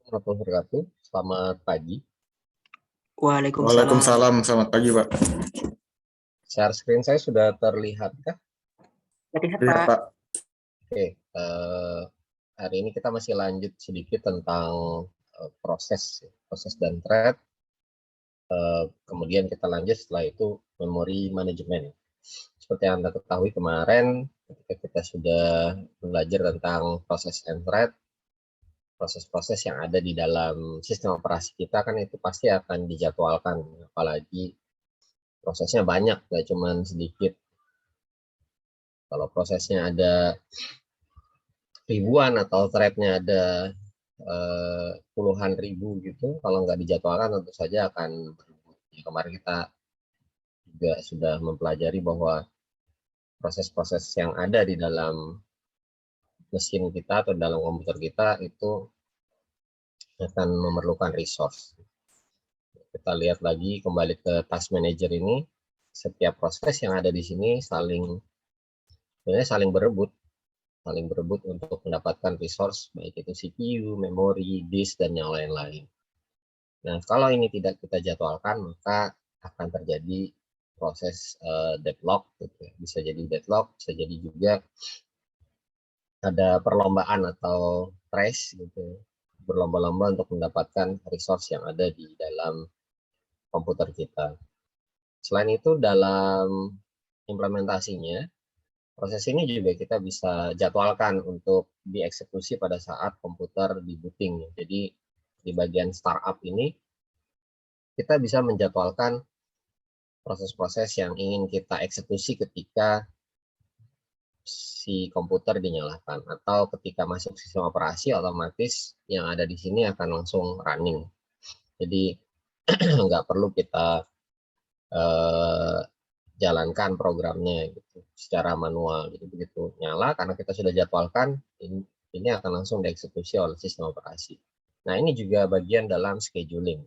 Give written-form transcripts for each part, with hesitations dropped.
Warahmatullahi wabarakatuh. Selamat pagi. Waalaikumsalam. Waalaikumsalam, selamat pagi Pak. Share screen saya sudah terlihat kah? Terlihat Lihat Pak. Pak. Oke, hari ini kita masih lanjut sedikit tentang proses dan thread. Kemudian kita lanjut setelah itu memory management. Seperti yang Anda ketahui kemarin, ketika kita sudah belajar tentang proses and thread, proses-proses yang ada di dalam sistem operasi kita kan itu pasti akan dijadwalkan, apalagi prosesnya banyak, nggak cuma sedikit. Kalau prosesnya ada ribuan atau threadnya ada puluhan ribu gitu, kalau nggak dijadwalkan tentu saja akan berubah. Kemarin kita juga sudah mempelajari bahwa proses-proses yang ada di dalam mesin kita atau dalam komputer kita itu akan memerlukan resource. Kita lihat lagi kembali ke task manager ini, setiap proses yang ada di sini sebenarnya saling berebut untuk mendapatkan resource, baik itu CPU, memori, disk, dan yang lain-lain. Nah, kalau ini tidak kita jadwalkan, maka akan terjadi proses deadlock, gitu. Bisa jadi deadlock, bisa jadi juga ada perlombaan atau race, gitu. Berlomba-lomba untuk mendapatkan resource yang ada di dalam komputer kita. Selain itu, dalam implementasinya, proses ini juga kita bisa jadwalkan untuk dieksekusi pada saat komputer di booting. Jadi di bagian startup ini kita bisa menjadwalkan proses-proses yang ingin kita eksekusi ketika si komputer dinyalakan, atau ketika masuk sistem operasi otomatis yang ada di sini akan langsung running. Jadi nggak perlu kita jalankan programnya gitu secara manual. Jadi begitu nyala, karena kita sudah jadwalkan, ini akan langsung dieksekusi oleh sistem operasi. Nah, ini juga bagian dalam scheduling.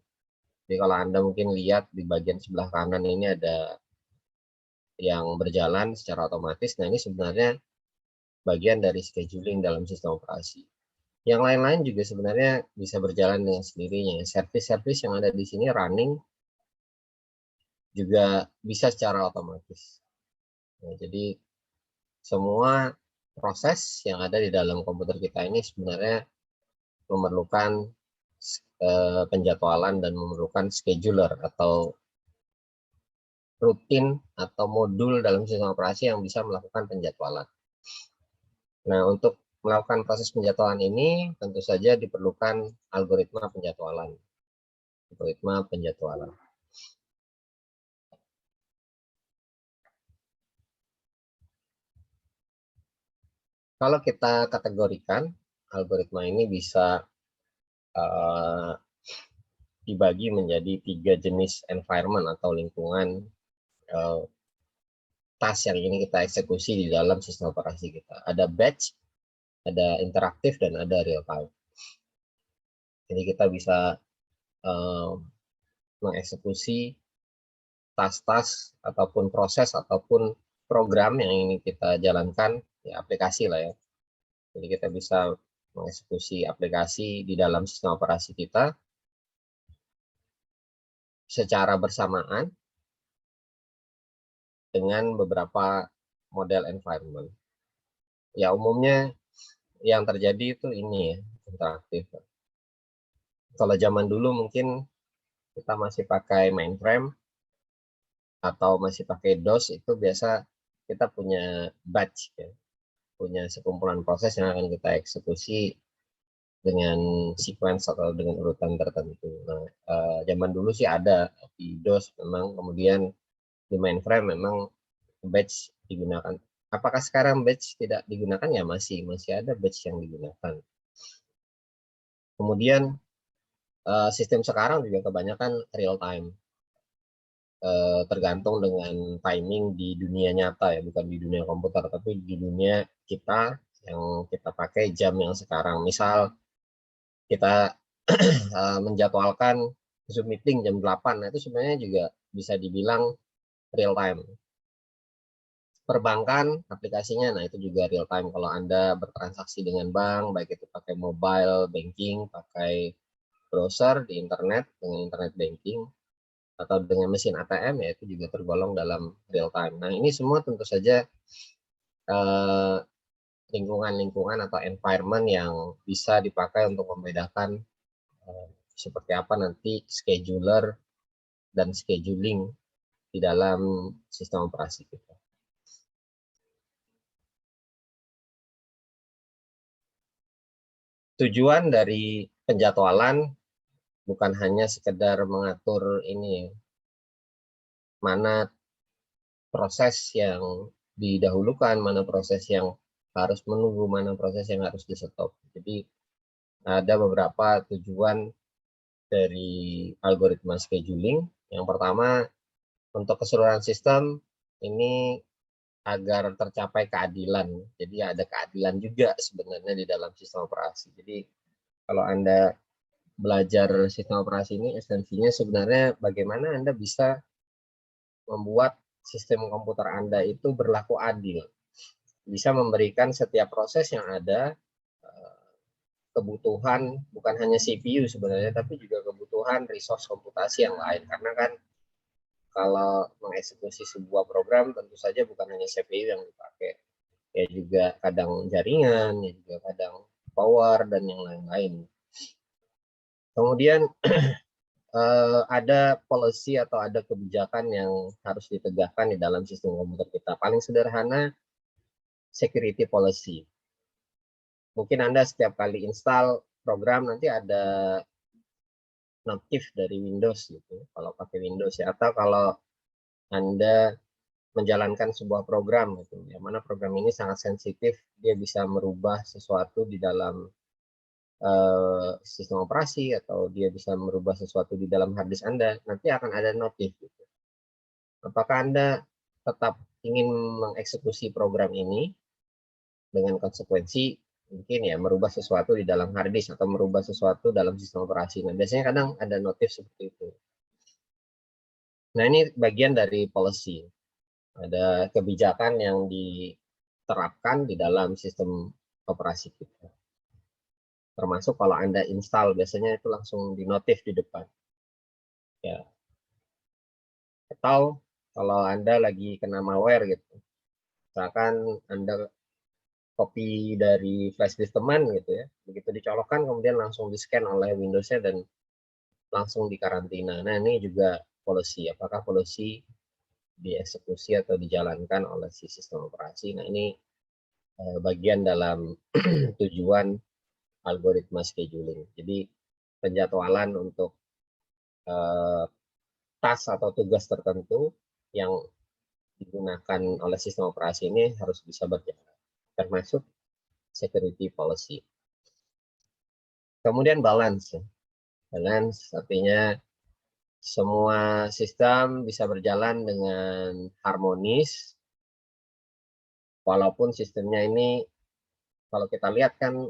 Jadi kalau Anda mungkin lihat di bagian sebelah kanan ini ada yang berjalan secara otomatis. Nah, ini sebenarnya bagian dari scheduling dalam sistem operasi. Yang lain-lain juga sebenarnya bisa berjalan dengan sendirinya. Service-service yang ada di sini running juga bisa secara otomatis. Nah, jadi semua proses yang ada di dalam komputer kita ini sebenarnya memerlukan penjadwalan dan memerlukan scheduler atau rutin atau modul dalam sistem operasi yang bisa melakukan penjadwalan. Nah, untuk melakukan proses penjadwalan ini tentu saja diperlukan algoritma penjadwalan. Kalau kita kategorikan, algoritma ini bisa dibagi menjadi 3 jenis environment atau lingkungan task yang ingin kita eksekusi di dalam sistem operasi kita. Ada batch, ada interaktif, dan ada real time. Jadi kita bisa mengeksekusi task-task ataupun proses ataupun program yang ingin kita jalankan, ya aplikasi lah ya. Jadi kita bisa mengeksekusi aplikasi di dalam sistem operasi kita secara bersamaan dengan beberapa model environment. Ya umumnya yang terjadi itu ini ya, interaktif. Kalau zaman dulu mungkin kita masih pakai mainframe atau masih pakai DOS, itu biasa kita punya batch ya, punya sekumpulan proses yang akan kita eksekusi dengan sequence atau dengan urutan tertentu. Nah, zaman dulu sih ada di DOS memang, kemudian di mainframe memang batch digunakan. Apakah sekarang batch tidak digunakan? Ya masih ada batch yang digunakan. Kemudian sistem sekarang juga kebanyakan real time, tergantung dengan timing di dunia nyata ya, bukan di dunia komputer, tapi di dunia kita yang kita pakai jam yang sekarang. Misal kita menjadwalkan Zoom meeting jam 8, nah itu sebenarnya juga bisa dibilang real time. Perbankan aplikasinya, nah itu juga real time. Kalau Anda bertransaksi dengan bank, baik itu pakai mobile banking, pakai browser, di internet, dengan internet banking, atau dengan mesin ATM, ya itu juga tergolong dalam real time. Nah, ini semua tentu saja lingkungan-lingkungan atau environment yang bisa dipakai untuk membedakan seperti apa nanti scheduler dan scheduling di dalam sistem operasi kita. Tujuan dari penjadwalan bukan hanya sekedar mengatur ini, mana proses yang didahulukan, mana proses yang harus menunggu, mana proses yang harus di-stop. Jadi ada beberapa tujuan dari algoritma scheduling. Yang pertama, untuk keseluruhan sistem ini agar tercapai keadilan. Jadi ada keadilan juga sebenarnya di dalam sistem operasi. Jadi kalau Anda belajar sistem operasi ini, esensinya sebenarnya bagaimana Anda bisa membuat sistem komputer Anda itu berlaku adil. Bisa memberikan setiap proses yang ada kebutuhan bukan hanya CPU sebenarnya, tapi juga kebutuhan resource komputasi yang lain. Karena kan kalau mengeksekusi sebuah program tentu saja bukan hanya CPU yang dipakai, ya juga kadang jaringan, ya juga kadang power dan yang lain-lain. Kemudian ada policy atau ada kebijakan yang harus ditegakkan di dalam sistem komputer kita. Paling sederhana, security policy. Mungkin Anda setiap kali install program nanti ada notif dari Windows gitu, kalau pakai Windows ya, atau kalau Anda menjalankan sebuah program gitu, yang mana program ini sangat sensitif, dia bisa merubah sesuatu di dalam sistem operasi atau dia bisa merubah sesuatu di dalam hard disk Anda, nanti akan ada notif gitu. Apakah Anda tetap ingin mengeksekusi program ini dengan konsekuensi mungkin ya merubah sesuatu di dalam hard disk atau merubah sesuatu dalam sistem operasi. Nah, biasanya kadang ada notif seperti itu. Nah, ini bagian dari policy. Ada kebijakan yang diterapkan di dalam sistem operasi kita. Termasuk kalau Anda install, biasanya itu langsung di notif di depan. Ya. Atau kalau Anda lagi kena malware gitu. Misalkan Anda copy dari flash disk teman gitu ya. Begitu dicolokkan kemudian langsung di-scan oleh Windows-nya dan langsung dikarantina. Nah, ini juga policy. Apakah policy dieksekusi atau dijalankan oleh si sistem operasi. Nah, ini bagian dalam tujuan algoritma scheduling. Jadi penjadwalan untuk task atau tugas tertentu yang digunakan oleh sistem operasi ini harus bisa berjalan, termasuk security policy. Kemudian balance. Balance artinya semua sistem bisa berjalan dengan harmonis, walaupun sistemnya ini kalau kita lihat kan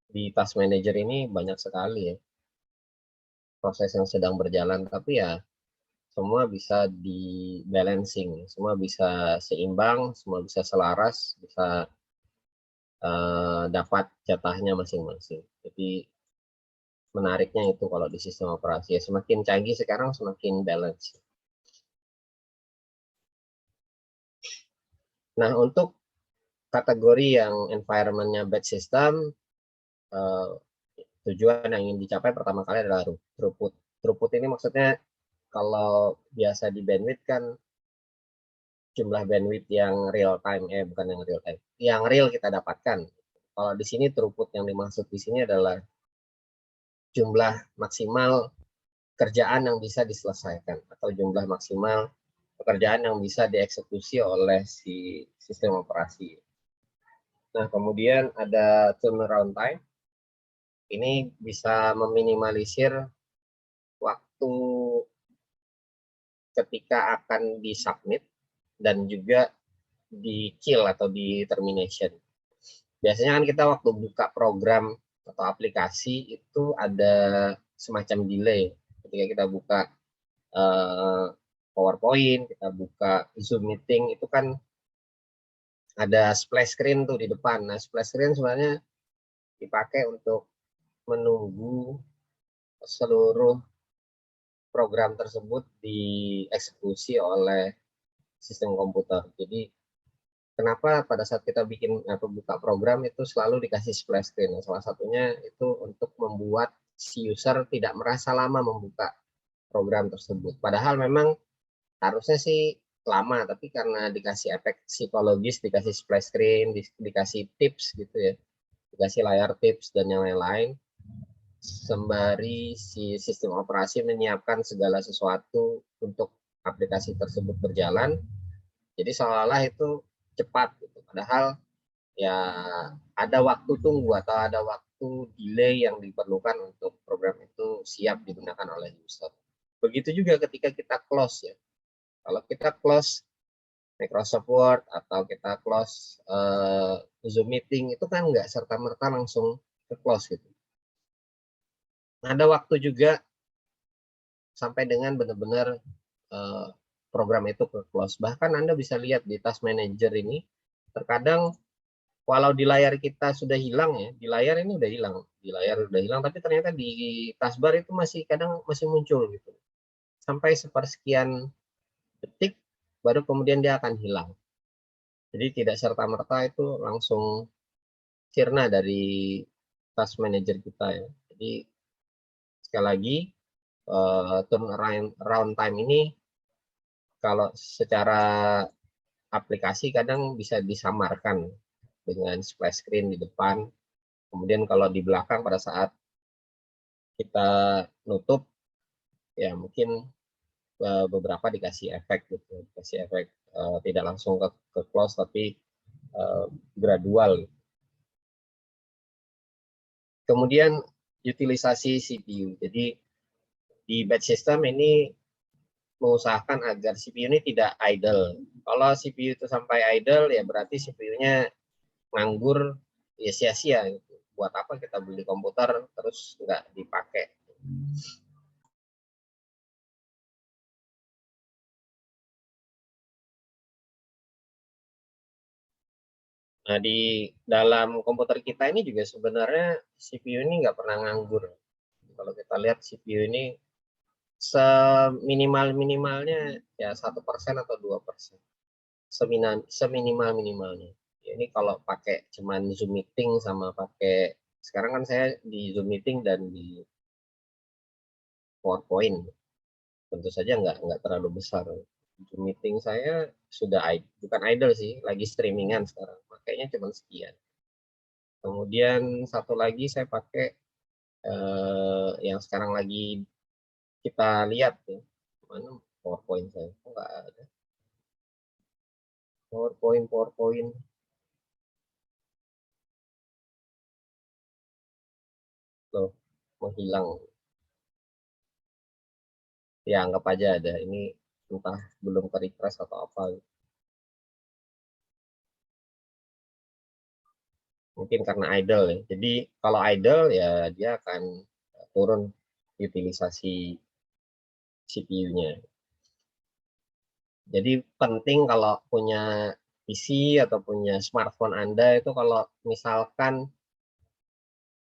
di task manager ini banyak sekali ya proses yang sedang berjalan, tapi ya semua bisa di balancing, semua bisa seimbang, semua bisa selaras, bisa dapat jatahnya masing-masing. Jadi menariknya itu kalau di sistem operasi ya, semakin canggih sekarang semakin balance. Nah, untuk kategori yang environment-nya batch system, tujuan yang ingin dicapai pertama kali adalah throughput. Throughput ini maksudnya kalau biasa di bandwidth kan jumlah bandwidth yang real time, bukan yang real time, yang real kita dapatkan. Kalau di sini throughput yang dimaksud di sini adalah jumlah maksimal kerjaan yang bisa diselesaikan atau jumlah maksimal pekerjaan yang bisa dieksekusi oleh si sistem operasi. Nah, kemudian ada turnaround time. Ini bisa meminimalisir waktu ketika akan disubmit dan juga di kill atau di termination. Biasanya kan kita waktu buka program atau aplikasi itu ada semacam delay. Ketika kita buka PowerPoint, kita buka Zoom meeting, itu kan ada splash screen tuh di depan. Nah, splash screen sebenarnya dipakai untuk menunggu seluruh program tersebut dieksekusi oleh sistem komputer. Jadi kenapa pada saat kita bikin atau buka program itu selalu dikasih splash screen? Salah satunya itu untuk membuat si user tidak merasa lama membuka program tersebut. Padahal memang harusnya sih lama, tapi karena dikasih efek psikologis, dikasih splash screen, dikasih tips gitu ya, dikasih layar tips dan yang lain-lain, sembari si sistem operasi menyiapkan segala sesuatu untuk aplikasi tersebut berjalan, jadi seolah-olah itu cepat gitu. Padahal ya ada waktu tunggu atau ada waktu delay yang diperlukan untuk program itu siap digunakan oleh user. Begitu juga ketika kita close ya. Kalau kita close Microsoft Word atau kita close Zoom meeting itu kan nggak serta-merta langsung ke close gitu. Ada waktu juga sampai dengan benar-benar program itu ke close. Bahkan Anda bisa lihat di Task Manager ini, terkadang walau di layar kita sudah hilang ya, di layar ini udah hilang, tapi ternyata di taskbar itu masih kadang masih muncul gitu. Sampai sepersekian detik baru kemudian dia akan hilang. Jadi tidak serta-merta itu langsung sirna dari Task Manager kita ya. Jadi sekali lagi turnaround time ini kalau secara aplikasi kadang bisa disamarkan dengan splash screen di depan. Kemudian kalau di belakang pada saat kita nutup ya mungkin beberapa dikasih efek gitu, dikasih efek tidak langsung ke close tapi gradual. Kemudian utilisasi CPU. Jadi di batch system ini mengusahakan agar CPU ini tidak idle. Kalau CPU itu sampai idle ya berarti CPU-nya nganggur, ya sia-sia gitu. Buat apa kita beli komputer terus nggak dipakai. Nah, di dalam komputer kita ini juga sebenarnya CPU ini nggak pernah nganggur. Kalau kita lihat CPU ini seminimal-minimalnya ya 1% atau 2%. Seminimal-minimalnya. Ya, ini kalau pakai cuman Zoom meeting sama pakai, sekarang kan saya di Zoom meeting dan di PowerPoint. Tentu saja nggak terlalu besar. Zoom meeting saya sudah bukan idle sih, lagi streamingan sekarang. Makanya cuma sekian. Kemudian satu lagi saya pakai yang sekarang lagi kita lihat ya. Mana PowerPoint saya? Kok nggak ada? PowerPoint. Loh, menghilang. Ya, anggap aja ada. Ini entah belum ke refresh atau apa. Mungkin karena idle ya. Jadi kalau idle ya dia akan turun utilisasi CPU-nya. Jadi penting kalau punya PC atau punya smartphone Anda itu kalau misalkan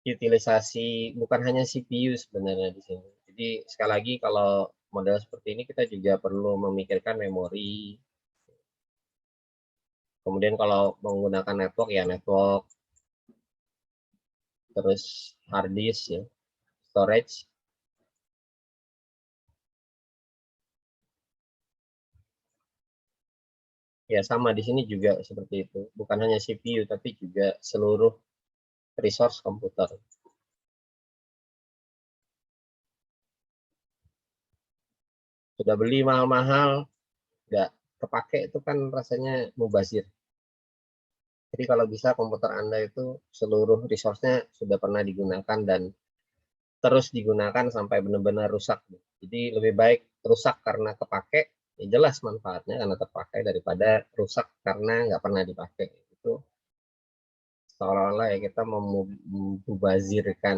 utilisasi bukan hanya CPU sebenarnya di sini. Jadi sekali lagi kalau model seperti ini kita juga perlu memikirkan memori. Kemudian kalau menggunakan network ya network, terus hard disk ya, storage. Ya sama di sini juga seperti itu. Bukan hanya CPU tapi juga seluruh resource komputer. Sudah beli mahal-mahal, nggak kepake itu kan rasanya mubazir. Jadi kalau bisa komputer Anda itu seluruh resource-nya sudah pernah digunakan dan terus digunakan sampai benar-benar rusak. Jadi lebih baik rusak karena kepake, ya jelas manfaatnya karena terpakai daripada rusak karena nggak pernah dipakai. Itu seolah-olah ya kita membazirkan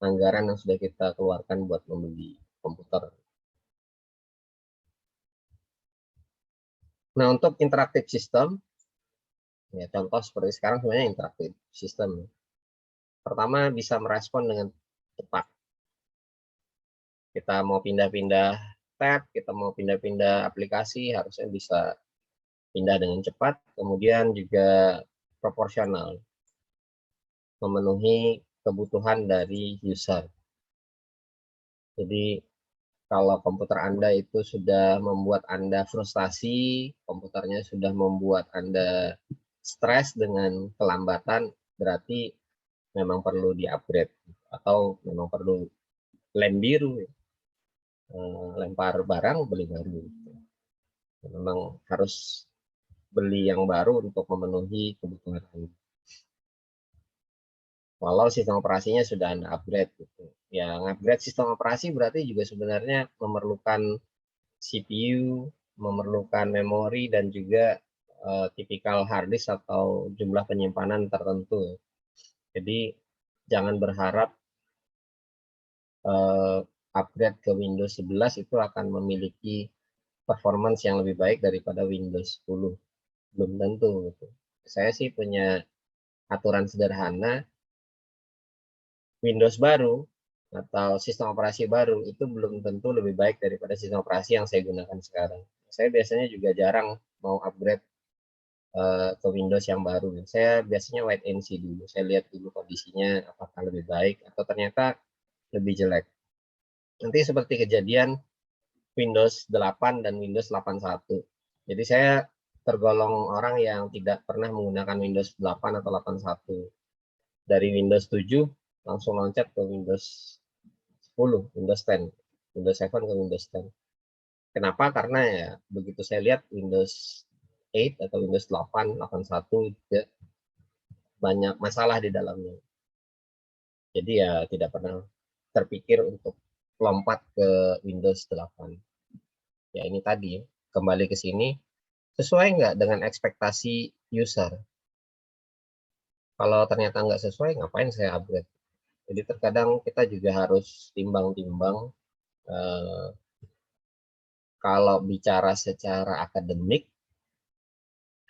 anggaran yang sudah kita keluarkan buat membeli komputer. Nah, untuk interaktif sistem, ya contoh seperti sekarang sebenarnya interaktif sistem. Pertama bisa merespon dengan cepat. Kita mau pindah-pindah tab, kita mau pindah-pindah aplikasi, harusnya bisa pindah dengan cepat, kemudian juga proporsional, memenuhi kebutuhan dari user. Jadi kalau komputer Anda itu sudah membuat Anda frustasi, komputernya sudah membuat Anda stres dengan kelambatan, berarti memang perlu di-upgrade atau memang perlu lem biru, lempar barang beli baru. Memang harus beli yang baru untuk memenuhi kebutuhan Anda. Walau sistem operasinya sudah Anda upgrade gitu. Ya, upgrade sistem operasi berarti juga sebenarnya memerlukan CPU, memerlukan memori dan juga tipikal hard disk atau jumlah penyimpanan tertentu. Jadi jangan berharap upgrade ke Windows 11 itu akan memiliki performance yang lebih baik daripada Windows 10. Belum tentu gitu. Saya sih punya aturan sederhana, Windows baru atau sistem operasi baru itu belum tentu lebih baik daripada sistem operasi yang saya gunakan sekarang. Saya biasanya juga jarang mau upgrade ke Windows yang baru. Saya biasanya wait and see dulu. Saya lihat dulu kondisinya apakah lebih baik atau ternyata lebih jelek. Nanti seperti kejadian Windows 8 dan Windows 81. Jadi saya tergolong orang yang tidak pernah menggunakan Windows 8 atau 81. Dari Windows 7 langsung loncat ke Windows 10, Windows 10, Windows 7 ke Windows 10. Kenapa? Karena ya begitu saya lihat Windows 8 atau Windows 8, 81 juga banyak masalah di dalamnya. Jadi ya tidak pernah terpikir untuk lompat ke Windows 8. Ya ini tadi, kembali ke sini, sesuai nggak dengan ekspektasi user? Kalau ternyata nggak sesuai, ngapain saya upgrade? Jadi terkadang kita juga harus timbang-timbang. Eh, kalau bicara secara akademik,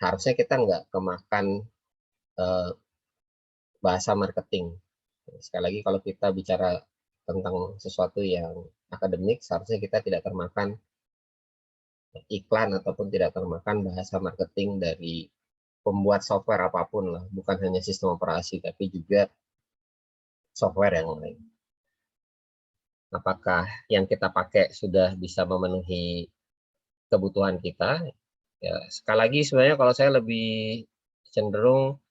harusnya kita nggak kemakan eh, bahasa marketing. Sekali lagi, kalau kita bicara tentang sesuatu yang akademik, seharusnya kita tidak termakan iklan ataupun tidak termakan bahasa marketing dari pembuat software apapun lah, bukan hanya sistem operasi, tapi juga software yang lain. Apakah yang kita pakai sudah bisa memenuhi kebutuhan kita? Ya, sekali lagi sebenarnya kalau saya lebih cenderung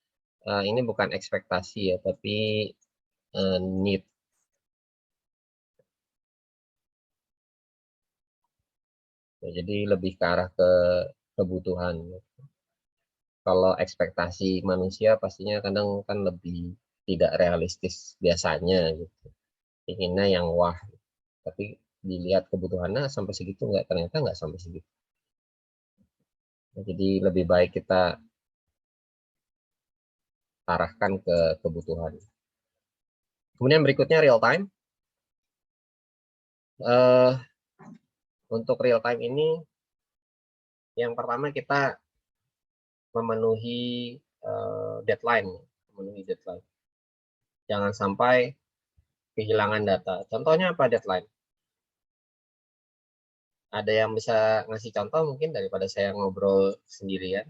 ini bukan ekspektasi ya, tapi need. Ya, jadi lebih ke arah ke kebutuhan. Kalau ekspektasi manusia pastinya kadang kan lebih tidak realistis biasanya gitu. Inginnya yang wah, tapi dilihat kebutuhannya sampai segitu nggak, ternyata nggak sampai segitu. Jadi lebih baik kita arahkan ke kebutuhan. Kemudian berikutnya real time. Untuk real time ini, yang pertama kita memenuhi deadline. Jangan sampai kehilangan data. Contohnya apa deadline? Ada yang bisa ngasih contoh mungkin daripada saya ngobrol sendirian?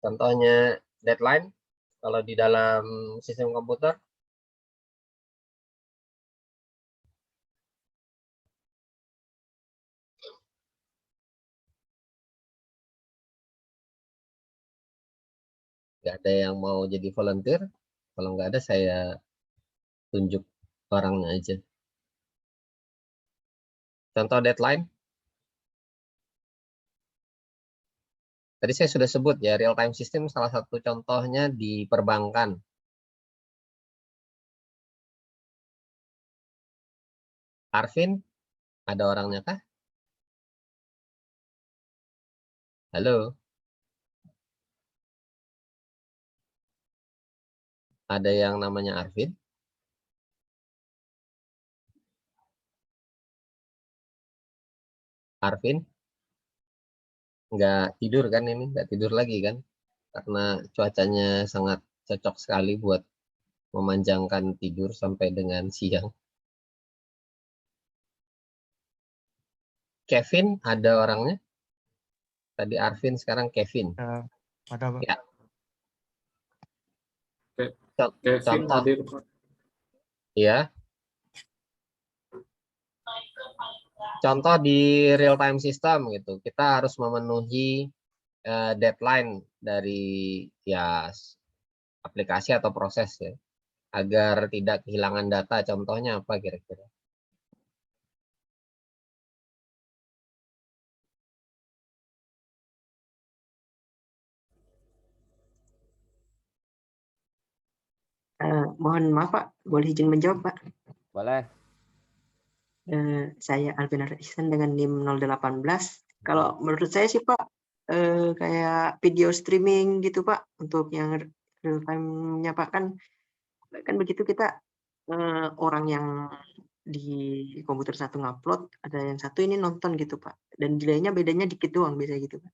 Contohnya deadline, kalau di dalam sistem komputer, nggak ada yang mau jadi volunteer. Kalau nggak ada, saya tunjuk orangnya aja. Contoh deadline, tadi saya sudah sebut ya, real time system salah satu contohnya di perbankan. Arvin, ada orangnya kah? Halo, ada yang namanya Arvin? Arvin, nggak tidur kan ini? Nggak tidur lagi kan? Karena cuacanya sangat cocok sekali buat memanjangkan tidur sampai dengan siang. Kevin ada orangnya. Tadi Arvin, sekarang Kevin. Ada Pak. Ya. Kevin Contoh. hadir Pak. Ya. Contoh di real time system gitu. Kita harus memenuhi deadline dari ya aplikasi atau proses ya, agar tidak kehilangan data. Contohnya apa kira-kira? Mohon maaf Pak, boleh izin menjawab Pak? Boleh. Saya Alvin Ihsan dengan NIM 018. Kalau menurut saya sih Pak, kayak video streaming gitu Pak, untuk yang real time-nya Pak, kan begitu kita orang yang di komputer satu ngupload, ada yang satu ini nonton gitu Pak, dan delay-nya bedanya dikit doang biasa gitu Pak.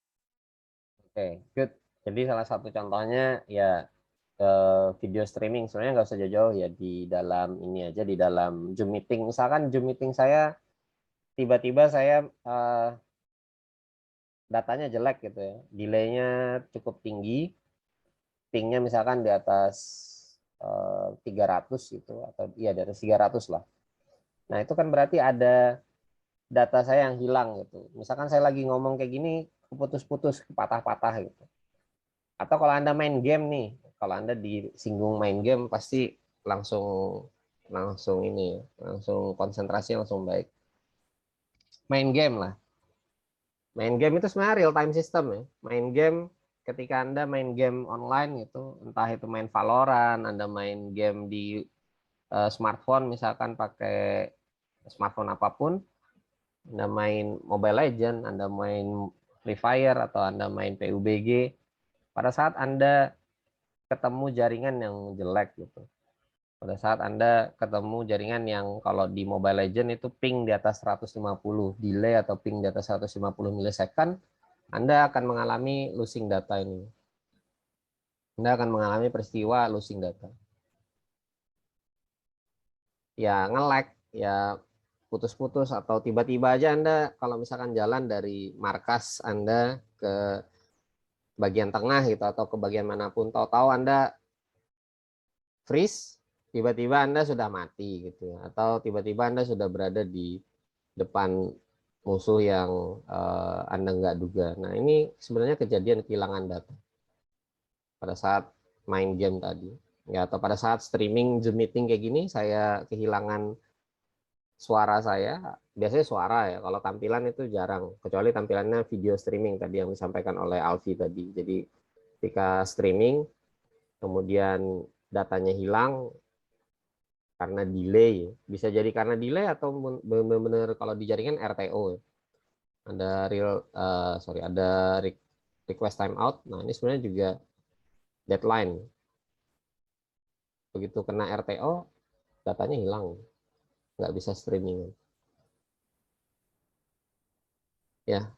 Oke, good. Jadi salah satu contohnya ya video streaming, sebenarnya nggak usah jauh-jauh ya, di dalam ini aja, di dalam Zoom meeting. Misalkan Zoom meeting saya tiba-tiba saya datanya jelek gitu ya, delay-nya cukup tinggi, ping-nya misalkan di atas 300 gitu, atau iya di atas 300 lah. Nah itu kan berarti ada data saya yang hilang gitu. Misalkan saya lagi ngomong kayak gini, putus-putus, patah-patah gitu. Atau kalau Anda main game nih, kalau Anda disinggung main game, pasti langsung ini, langsung konsentrasi langsung baik. Main game lah. Main game itu sebenarnya real time system ya. Main game, ketika Anda main game online gitu, entah itu main Valorant, Anda main game di smartphone, misalkan pakai smartphone apapun, Anda main Mobile Legend, Anda main Free Fire, atau Anda main PUBG, pada saat Anda ketemu jaringan yang jelek gitu, pada saat Anda ketemu jaringan yang kalau di Mobile Legend itu ping di atas 150, delay atau ping di atas 150 milisecond, Anda akan mengalami losing data ini. Anda akan mengalami peristiwa losing data. Ya nge-lag, ya putus-putus, atau tiba-tiba aja Anda kalau misalkan jalan dari markas Anda ke bagian tengah gitu, atau ke bagian manapun, tahu-tahu Anda freeze, tiba-tiba Anda sudah mati gitu, atau tiba-tiba Anda sudah berada di depan musuh yang Anda nggak duga. Nah ini sebenarnya kejadian kehilangan data pada saat main game tadi ya, atau pada saat streaming Zoom meeting kayak gini, saya kehilangan suara saya. Biasanya suara ya, kalau tampilan itu jarang, kecuali tampilannya video streaming tadi yang disampaikan oleh Alfi tadi. Jadi ketika streaming kemudian datanya hilang karena delay, bisa jadi karena delay atau benar-benar kalau di jaringan RTO, ada ada request timeout. Nah ini sebenarnya juga deadline. Begitu kena RTO, datanya hilang, nggak bisa streaming. Ya,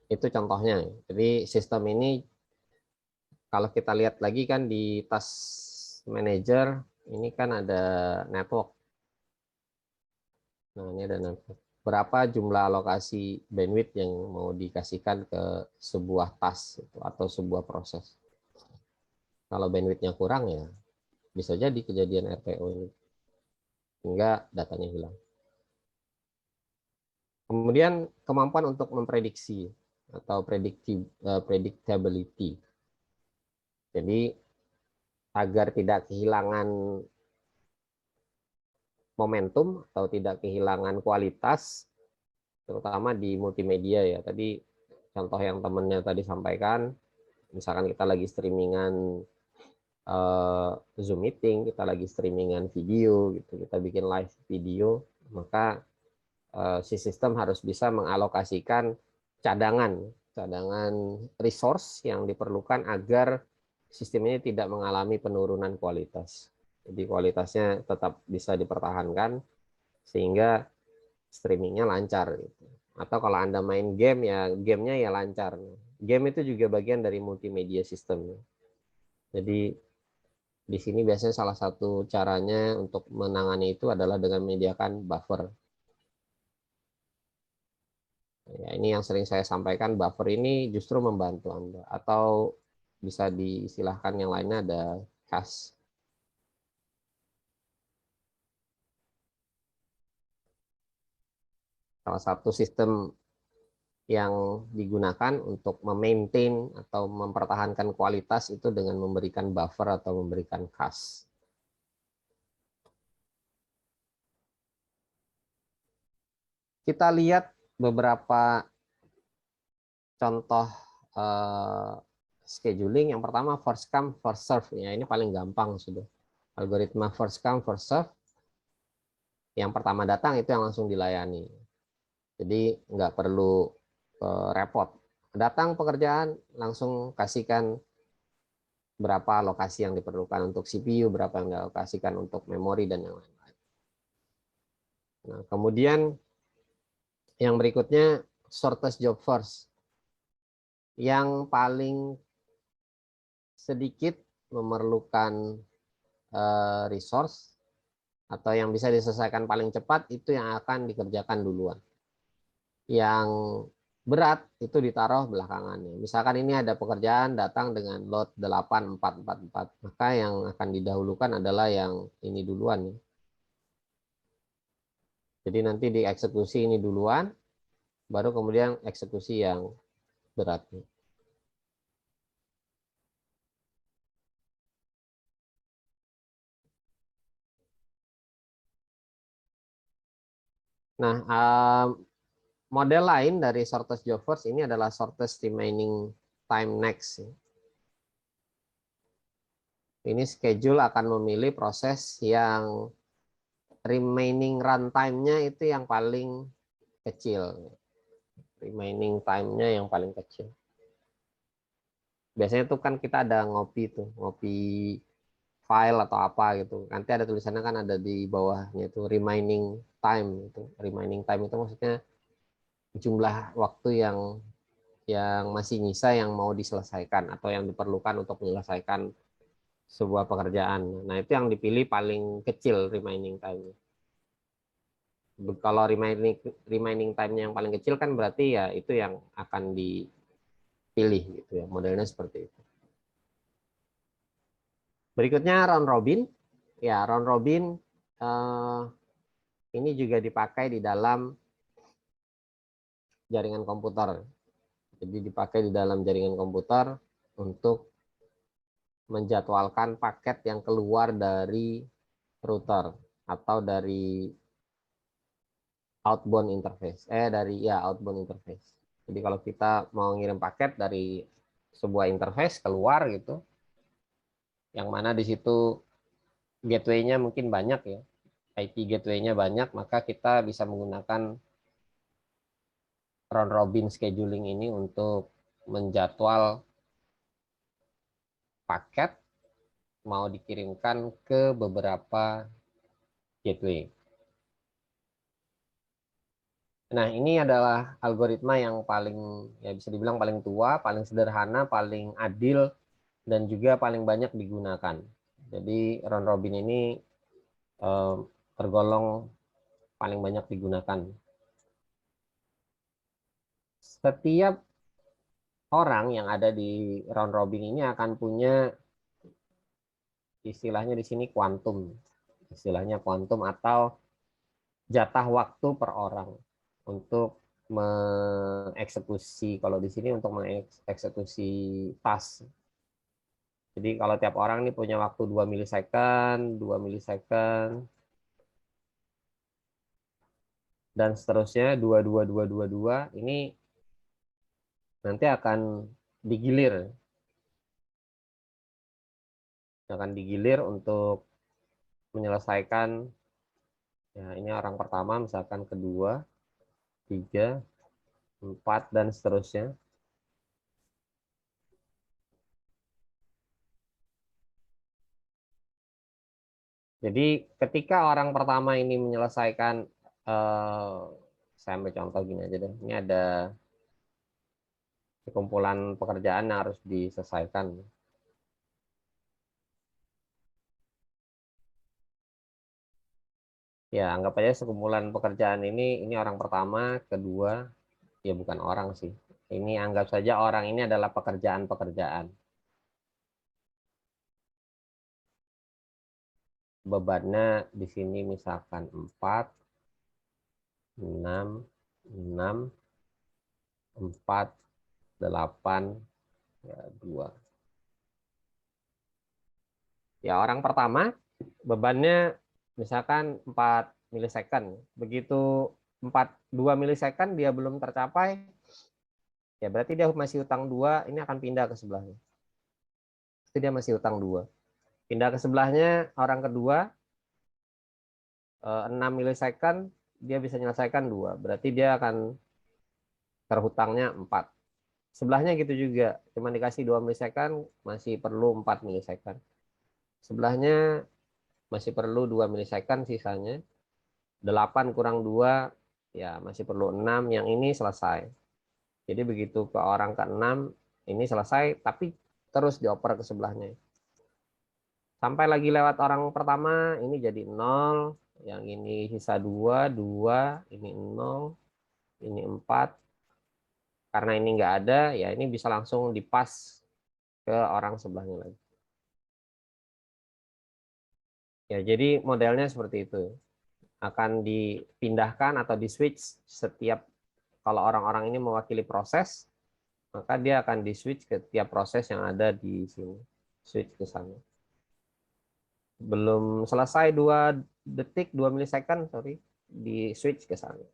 itu contohnya. Jadi sistem ini kalau kita lihat lagi kan di task manager, ini kan ada network. Nah ini ada network. Berapa jumlah alokasi bandwidth yang mau dikasihkan ke sebuah task atau sebuah proses. Kalau bandwidthnya kurang ya bisa jadi kejadian RTO ini, hingga datanya hilang. Kemudian kemampuan untuk memprediksi atau predictability. Jadi agar tidak kehilangan momentum atau tidak kehilangan kualitas, terutama di multimedia ya. Tadi contoh yang temennya tadi sampaikan, misalkan kita lagi streamingan Zoom meeting, kita lagi streamingan video gitu, kita bikin live video, maka si sistem harus bisa mengalokasikan cadangan resource yang diperlukan agar sistem ini tidak mengalami penurunan kualitas. Jadi kualitasnya tetap bisa dipertahankan sehingga streamingnya lancar gitu. Atau kalau Anda main game ya gamenya ya lancar. Game itu juga bagian dari multimedia system. Jadi di sini biasanya salah satu caranya untuk menangani itu adalah dengan menyediakan buffer. Ya, ini yang sering saya sampaikan, buffer ini justru membantu Anda. Atau bisa diistilahkan yang lainnya ada cache. Salah satu sistem yang digunakan untuk memaintain atau mempertahankan kualitas itu dengan memberikan buffer atau memberikan cache. Kita lihat beberapa contoh eh, scheduling. Yang pertama first come first serve, ya ini paling gampang sudah. Algoritma first come first serve, yang pertama datang itu yang langsung dilayani. Jadi nggak perlu repot. Datang pekerjaan langsung kasihkan berapa lokasi yang diperlukan untuk CPU, berapa yang dialokasikan untuk memori dan yang lain-lain. Nah, kemudian yang berikutnya shortest job first, yang paling sedikit memerlukan resource atau yang bisa diselesaikan paling cepat itu yang akan dikerjakan duluan. Yang berat itu ditaruh belakangannya. Misalkan ini ada pekerjaan datang dengan load 8444, maka yang akan didahulukan adalah yang ini duluan. Jadi nanti dieksekusi ini duluan, baru kemudian eksekusi yang beratnya. Nah, model lain dari shortest job first ini adalah shortest remaining time next. Ini schedule akan memilih proses yang remaining runtime-nya itu yang paling kecil. Remaining time-nya yang paling kecil. Biasanya tuh kan kita ada ngopi tuh, ngopi file atau apa gitu. Nanti ada tulisannya kan ada di bawahnya itu remaining time itu. Remaining time itu maksudnya jumlah waktu yang masih nyisa yang mau diselesaikan atau yang diperlukan untuk menyelesaikan sebuah pekerjaan. Nah, itu yang dipilih paling kecil remaining time-nya. Kalau remaining time-nya yang paling kecil kan berarti ya itu yang akan dipilih gitu ya. Modelnya seperti itu. Berikutnya round robin. Ya, round robin ini juga dipakai di dalam jaringan komputer. Jadi dipakai di dalam jaringan komputer untuk menjadwalkan paket yang keluar dari router atau dari outbound interface. Outbound interface. Jadi kalau kita mau ngirim paket dari sebuah interface keluar gitu, yang mana di situ gateway-nya mungkin banyak ya, IP gateway-nya banyak, maka kita bisa menggunakan round robin scheduling ini untuk menjadwal paket mau dikirimkan ke beberapa gateway. Nah, ini adalah algoritma yang paling, ya bisa dibilang paling tua, paling sederhana, paling adil, dan juga paling banyak digunakan. Jadi round robin ini tergolong paling banyak digunakan. Setiap orang yang ada di round robin ini akan punya istilahnya di sini kuantum. Istilahnya kuantum atau jatah waktu per orang untuk mengeksekusi, kalau di sini untuk mengeksekusi task. Jadi kalau tiap orang ini punya waktu 2 milisecond, 2 milisecond, dan seterusnya 2, 2, 2, 2, 2, ini nanti akan digilir. Akan digilir untuk menyelesaikan, ya ini orang pertama, misalkan kedua, 3, 4, dan seterusnya. Jadi ketika orang pertama ini menyelesaikan, saya ambil contoh gini aja deh. Ini ada sekumpulan pekerjaan yang harus diselesaikan. Ya, anggap aja sekumpulan pekerjaan ini orang pertama, kedua, ya bukan orang sih. Ini anggap saja orang ini adalah pekerjaan-pekerjaan. Bebannya di sini misalkan 4, 6, 6, 4, 8, ya 2. Ya orang pertama bebannya misalkan 4 milisecond. Begitu 2 milisecond dia belum tercapai, ya berarti dia masih utang 2, ini akan pindah ke sebelahnya. Itu dia masih utang 2. Pindah ke sebelahnya orang kedua 6 milisecond dia bisa menyelesaikan 2. Berarti dia akan terhutangnya 4. Sebelahnya gitu juga, cuma dikasih 2 milisecond masih perlu 4 milisecond. Sebelahnya masih perlu 2 milisecond sisanya. 8 kurang 2 ya masih perlu 6, yang ini selesai. Jadi begitu ke orang ke-6 ini selesai, tapi terus dioper ke sebelahnya. Sampai lagi lewat orang pertama, ini jadi 0, yang ini sisa 2, 2, ini 0, ini 4. Karena ini nggak ada, ya ini bisa langsung dipas ke orang sebelahnya lagi. Ya, jadi modelnya seperti itu. Akan dipindahkan atau di switch setiap, kalau orang-orang ini mewakili proses, maka dia akan di switch ke tiap proses yang ada di sini. Switch ke sana. Belum selesai 2 detik, 2 milisecond, sorry, di switch ke sana.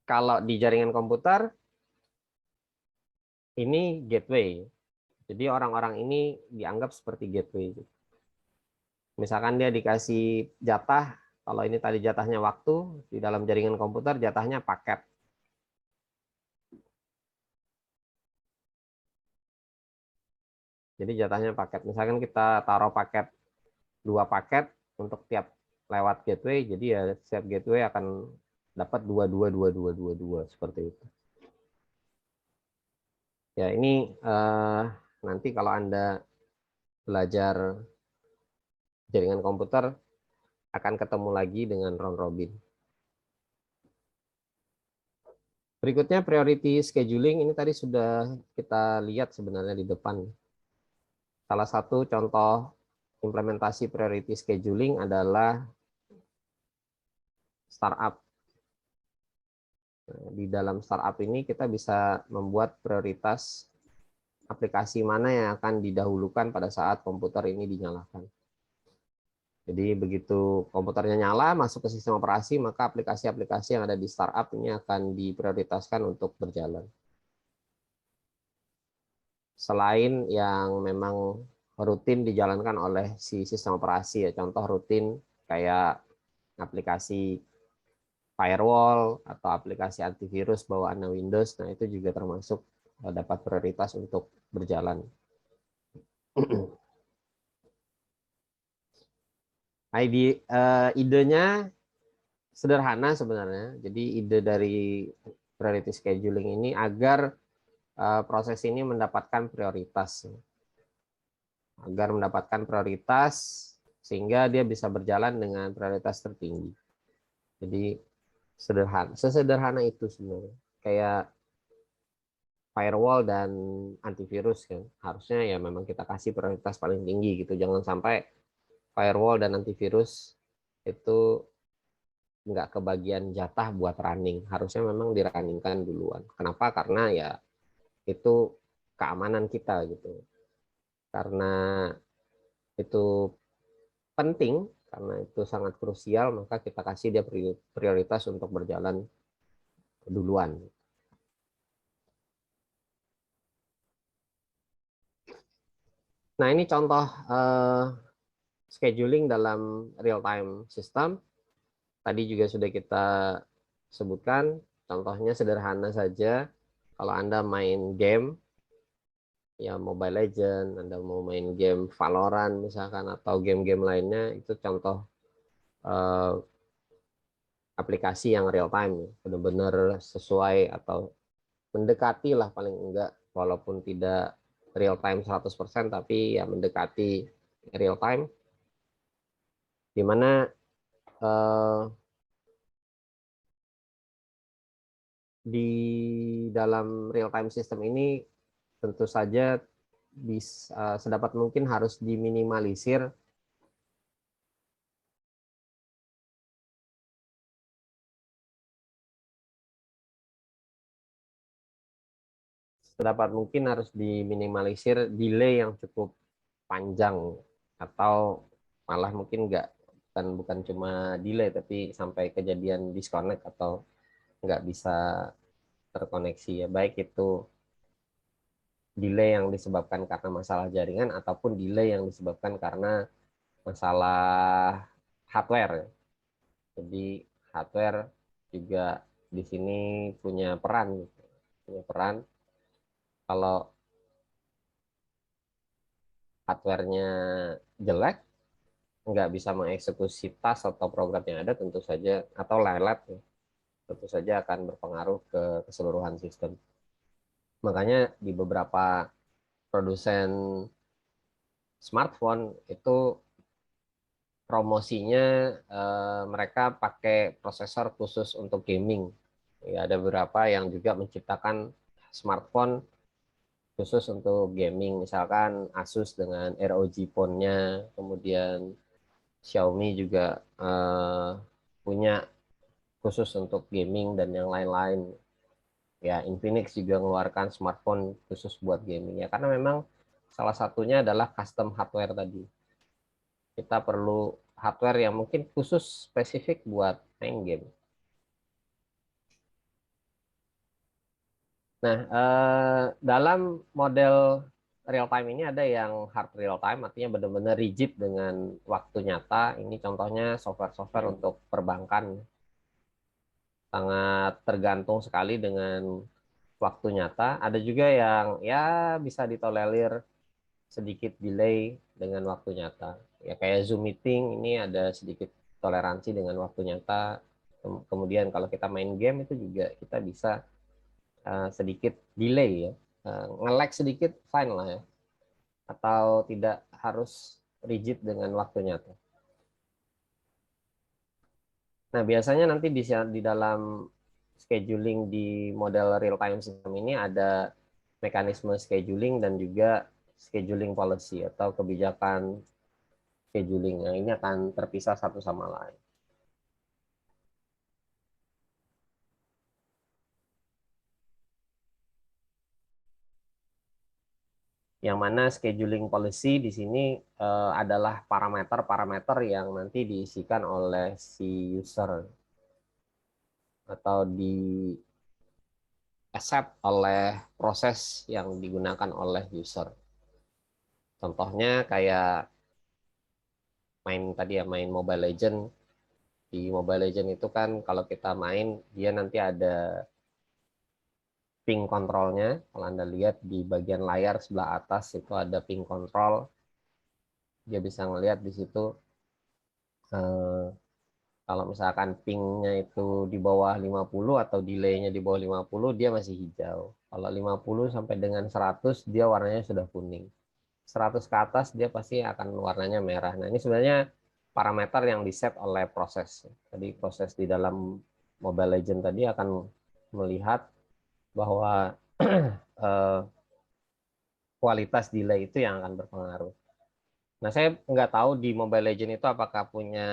Kalau di jaringan komputer, ini gateway. Jadi orang-orang ini dianggap seperti gateway. Misalkan dia dikasih jatah, kalau ini tadi jatahnya waktu, di dalam jaringan komputer jatahnya paket. Jadi jatahnya paket. Misalkan kita taruh paket 2 paket untuk tiap lewat gateway, jadi ya setiap gateway akan dapat 2 seperti itu. Ya ini nanti kalau Anda belajar jaringan komputer akan ketemu lagi dengan round robin. Berikutnya priority scheduling, ini tadi sudah kita lihat sebenarnya di depan. Salah satu contoh implementasi priority scheduling adalah startup. Di dalam startup ini kita bisa membuat prioritas aplikasi mana yang akan didahulukan pada saat komputer ini dinyalakan. Jadi begitu komputernya nyala, masuk ke sistem operasi, maka aplikasi-aplikasi yang ada di startup ini akan diprioritaskan untuk berjalan. Selain yang memang rutin dijalankan oleh si sistem operasi, ya contoh rutin kayak aplikasi firewall atau aplikasi antivirus bawaannya Windows, nah itu juga termasuk dapat prioritas untuk berjalan. Idenya sederhana sebenarnya. Jadi ide dari priority scheduling ini agar proses ini mendapatkan prioritas. Agar mendapatkan prioritas sehingga dia bisa berjalan dengan prioritas tertinggi. Jadi sesederhana itu sebenarnya. Kayak firewall dan antivirus kan. Harusnya ya memang kita kasih prioritas paling tinggi gitu. Jangan sampai firewall dan antivirus itu nggak kebagian jatah buat running. Harusnya memang dirunningkan duluan. Kenapa? Karena ya itu keamanan kita gitu. Karena itu penting, karena itu sangat krusial, maka kita kasih dia prioritas untuk berjalan duluan. Nah ini contoh scheduling dalam real time system. Tadi juga sudah kita sebutkan, contohnya sederhana saja. Kalau Anda main game, ya Mobile Legends, Anda mau main game Valorant misalkan, atau game-game lainnya, itu contoh aplikasi yang real time, benar-benar sesuai atau mendekati lah paling enggak, walaupun tidak real time 100%, tapi ya mendekati real time, di mana di dalam real time system ini tentu saja bisa sedapat mungkin harus diminimalisir delay yang cukup panjang, atau malah mungkin bukan cuma delay tapi sampai kejadian disconnect atau nggak bisa terkoneksi ya, baik itu delay yang disebabkan karena masalah jaringan ataupun delay yang disebabkan karena masalah hardware ya. Jadi hardware juga di sini punya peran gitu. Punya peran. Kalau hardware-nya jelek, nggak bisa mengeksekusi task atau program yang ada, tentu saja, atau lelet ya, tentu saja akan berpengaruh ke keseluruhan sistem. Makanya di beberapa produsen smartphone itu promosinya mereka pakai prosesor khusus untuk gaming. Ya, ada beberapa yang juga menciptakan smartphone khusus untuk gaming, misalkan Asus dengan ROG Phone-nya, kemudian Xiaomi juga punya khusus untuk gaming dan yang lain-lain. Ya, Infinix juga mengeluarkan smartphone khusus buat gaming ya, karena memang salah satunya adalah custom hardware tadi. Kita perlu hardware yang mungkin khusus spesifik buat main game. Nah, dalam model real time ini ada yang hard real time, artinya benar-benar rigid dengan waktu nyata. Ini contohnya software-software untuk perbankan. Sangat tergantung sekali dengan waktu nyata. Ada juga yang ya bisa ditolerir sedikit delay dengan waktu nyata. Ya kayak Zoom meeting ini ada sedikit toleransi dengan waktu nyata. Kemudian kalau kita main game itu juga kita bisa sedikit delay ya. Nge-lag sedikit fine lah ya. Atau tidak harus rigid dengan waktu nyata. Nah, biasanya nanti di dalam scheduling di model real time system ini ada mekanisme scheduling dan juga scheduling policy atau kebijakan scheduling. Nah, ini akan terpisah satu sama lain. Yang mana scheduling policy di sini adalah parameter-parameter yang nanti diisikan oleh si user atau di accept oleh proses yang digunakan oleh user. Contohnya kayak main Mobile Legend. Di Mobile Legend itu kan kalau kita main, dia nanti ada ping kontrolnya. Kalau Anda lihat di bagian layar sebelah atas itu ada ping control. Dia bisa ngelihat di situ eh, kalau misalkan pingnya itu di bawah 50 atau delay-nya di bawah 50, dia masih hijau. Kalau 50 sampai dengan 100, dia warnanya sudah kuning. 100 ke atas, dia pasti akan warnanya merah. Nah, ini sebenarnya parameter yang di-set oleh proses. Jadi proses di dalam Mobile Legend tadi akan melihat bahwa eh, kualitas delay itu yang akan berpengaruh. Nah, saya nggak tahu di Mobile Legend itu apakah punya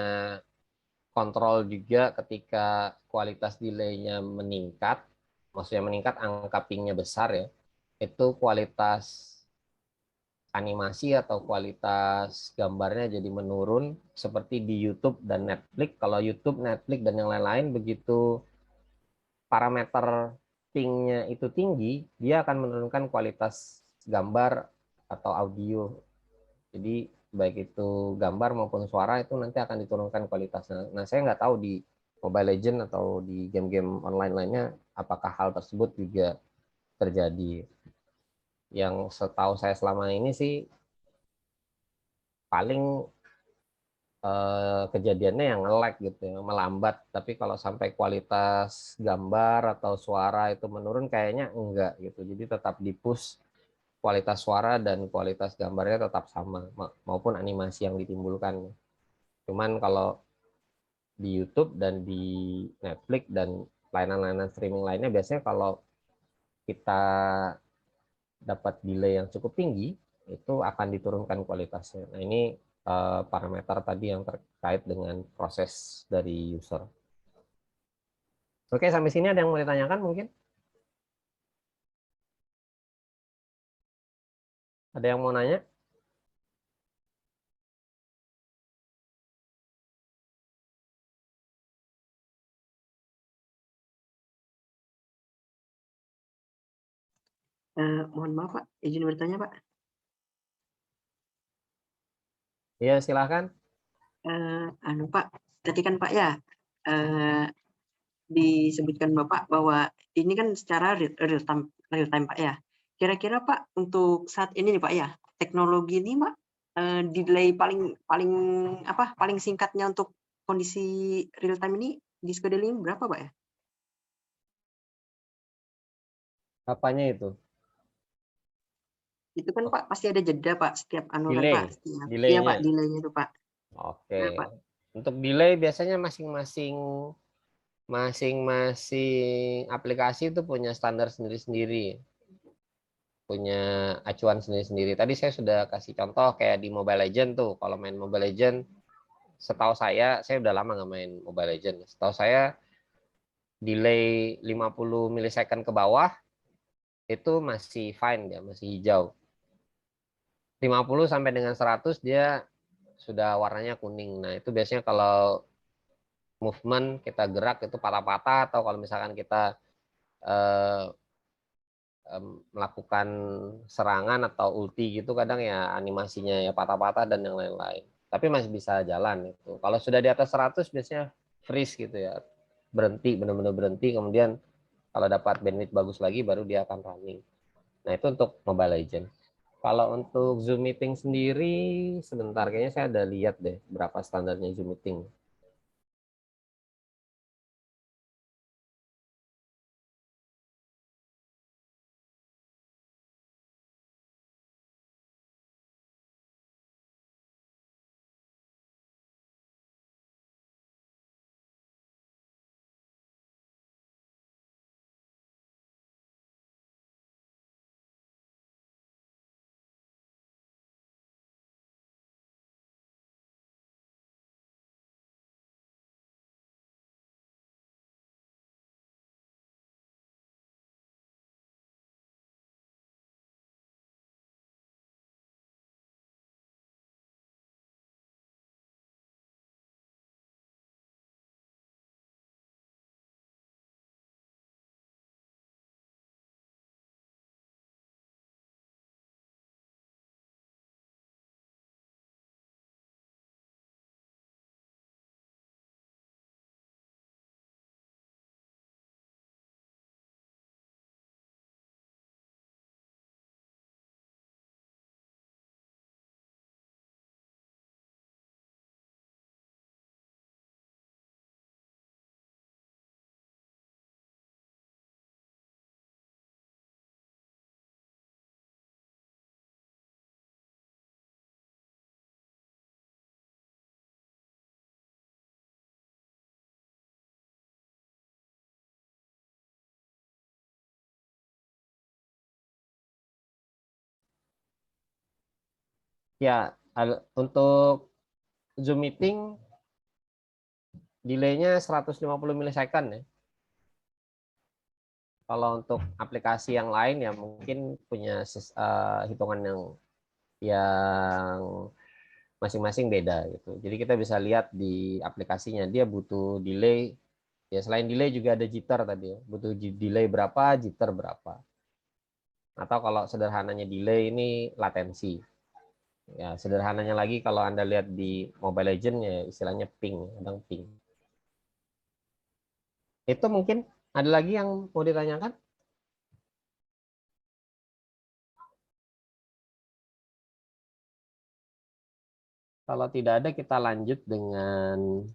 kontrol juga ketika kualitas delay-nya meningkat, maksudnya meningkat angka pingnya besar ya, itu kualitas animasi atau kualitas gambarnya jadi menurun seperti di YouTube dan Netflix. Kalau YouTube, Netflix dan yang lain-lain begitu parameter pingnya itu tinggi, dia akan menurunkan kualitas gambar atau audio. Jadi baik itu gambar maupun suara itu nanti akan diturunkan kualitasnya. Nah, saya nggak tahu di Mobile Legend atau di game-game online lainnya apakah hal tersebut juga terjadi. Yang setahu saya selama ini sih paling kejadiannya yang nge-lag gitu ya, melambat. Tapi kalau sampai kualitas gambar atau suara itu menurun kayaknya enggak gitu. Jadi tetap di-push kualitas suara dan kualitas gambarnya tetap sama maupun animasi yang ditimbulkan. Cuman kalau di YouTube dan di Netflix dan layanan-layanan streaming lainnya biasanya kalau kita dapat delay yang cukup tinggi, itu akan diturunkan kualitasnya. Nah, ini parameter tadi yang terkait dengan proses dari user. Oke, sampai sini ada yang mau ditanyakan mungkin? Ada yang mau nanya? Mohon maaf Pak, izin bertanya Pak. Iya, silahkan. Anu Pak, tadi kan Pak ya disebutkan Bapak bahwa ini kan secara real time Pak ya. Kira-kira Pak untuk saat ini nih Pak ya, teknologi ini Pak delay paling singkatnya untuk kondisi real time ini di scheduling berapa Pak ya? Apanya itu? Itu kan Pak pasti ada jeda Pak setiap anu kan Pak, Delay, setiap iya Pak delaynya. delaynya itu Pak. Oke. Nah, Pak. Untuk delay biasanya masing-masing aplikasi itu punya standar sendiri-sendiri, punya acuan sendiri-sendiri. Tadi saya sudah kasih contoh kayak di Mobile Legend tuh. Kalau main Mobile Legend, setahu saya udah lama nggak main Mobile Legend. Setahu saya delay 50 milisecond ke bawah itu masih fine ya, masih hijau. 50 sampai dengan 100 dia sudah warnanya kuning. Nah, itu biasanya kalau movement kita gerak itu patah-patah, atau kalau misalkan kita eh, melakukan serangan atau ulti gitu kadang ya animasinya ya patah-patah dan yang lain-lain. Tapi masih bisa jalan itu. Kalau sudah di atas 100 biasanya freeze gitu ya. Berhenti, benar-benar berhenti, kemudian kalau dapat bandwidth bagus lagi baru dia akan running. Nah, itu untuk Mobile Legends. Kalau untuk Zoom meeting sendiri, sebentar kayaknya saya ada lihat deh berapa standarnya Zoom meeting. Ya, untuk Zoom meeting delay-nya 150 milisecond ya. Kalau untuk aplikasi yang lain ya mungkin punya hitungan yang masing-masing beda gitu. Jadi kita bisa lihat di aplikasinya dia butuh delay, ya selain delay juga ada jitter tadi ya. Butuh delay berapa, jitter berapa. Atau kalau sederhananya delay ini latensi. Ya, sederhananya lagi kalau Anda lihat di Mobile Legends ya istilahnya ping, kadang ping. Itu mungkin ada lagi yang mau ditanyakan? Kalau tidak ada kita lanjut dengan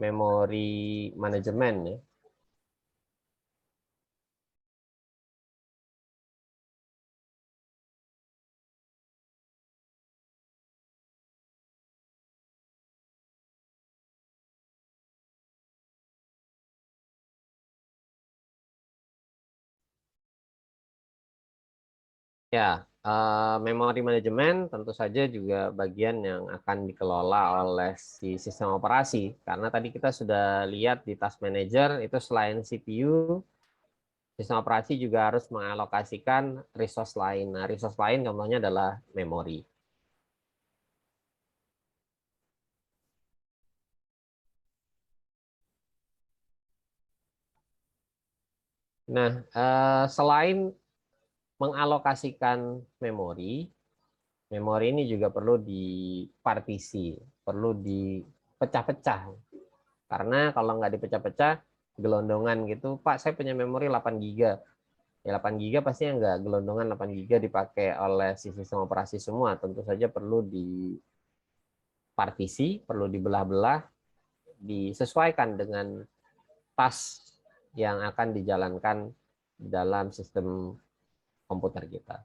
memori manajemen ya. Ya, memori manajemen tentu saja juga bagian yang akan dikelola oleh si sistem operasi. Karena tadi kita sudah lihat di task manager itu selain CPU, sistem operasi juga harus mengalokasikan resource lain. Nah, resource lain contohnya adalah memori. Nah, selain mengalokasikan memori, memori ini juga perlu dipartisi, perlu dipecah-pecah. Karena kalau nggak dipecah-pecah, gelondongan gitu, Pak, saya punya memori 8 giga. Ya 8 giga pasti nggak gelondongan 8 giga dipakai oleh si sistem operasi semua. Tentu saja perlu dipartisi, perlu dibelah-belah, disesuaikan dengan task yang akan dijalankan dalam sistem komputer kita.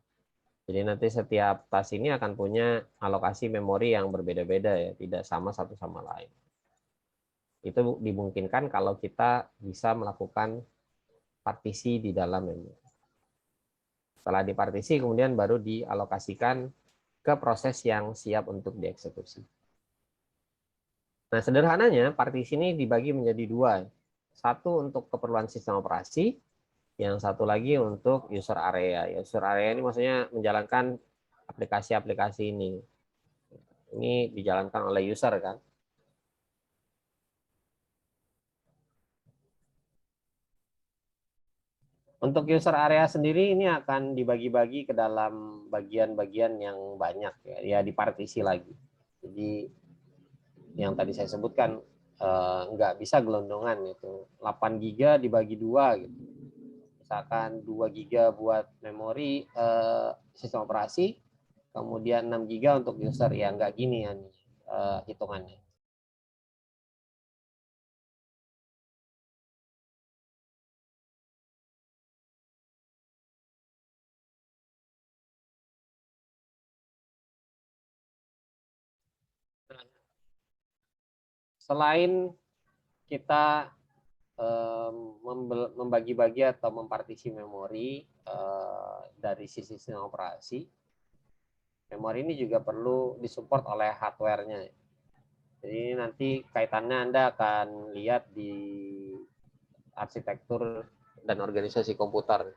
Jadi nanti setiap task ini akan punya alokasi memori yang berbeda-beda ya, tidak sama satu sama lain. Itu dimungkinkan kalau kita bisa melakukan partisi di dalam memori. Setelah dipartisi kemudian baru dialokasikan ke proses yang siap untuk dieksekusi. Nah, sederhananya partisi ini dibagi menjadi dua. Satu untuk keperluan sistem operasi, yang satu lagi untuk user area. User area ini maksudnya menjalankan aplikasi-aplikasi ini. Ini dijalankan oleh user kan. Untuk user area sendiri ini akan dibagi-bagi ke dalam bagian-bagian yang banyak ya, ya dipartisi lagi. Jadi yang tadi saya sebutkan nggak bisa gelondongan gitu. 8 giga dibagi dua gitu. Misalkan 2 giga buat memori sistem operasi, kemudian 6 giga untuk user ya nggak gini ya hitungannya. Selain kita membagi-bagi atau mempartisi memori dari sisi sistem operasi, memori ini juga perlu disupport oleh hardware-nya. Jadi nanti kaitannya Anda akan lihat di arsitektur dan organisasi komputer.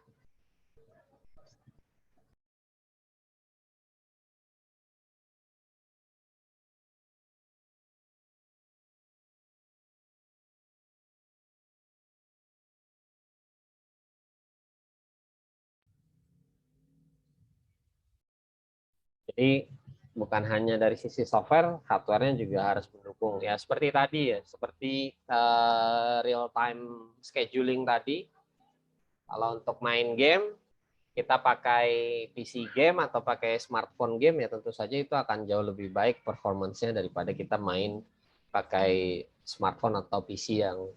Jadi bukan hanya dari sisi software, hardware-nya juga harus mendukung. Ya seperti tadi ya, seperti real time scheduling tadi. Kalau untuk main game, kita pakai PC game atau pakai smartphone game ya tentu saja itu akan jauh lebih baik performance-nya daripada kita main pakai smartphone atau PC yang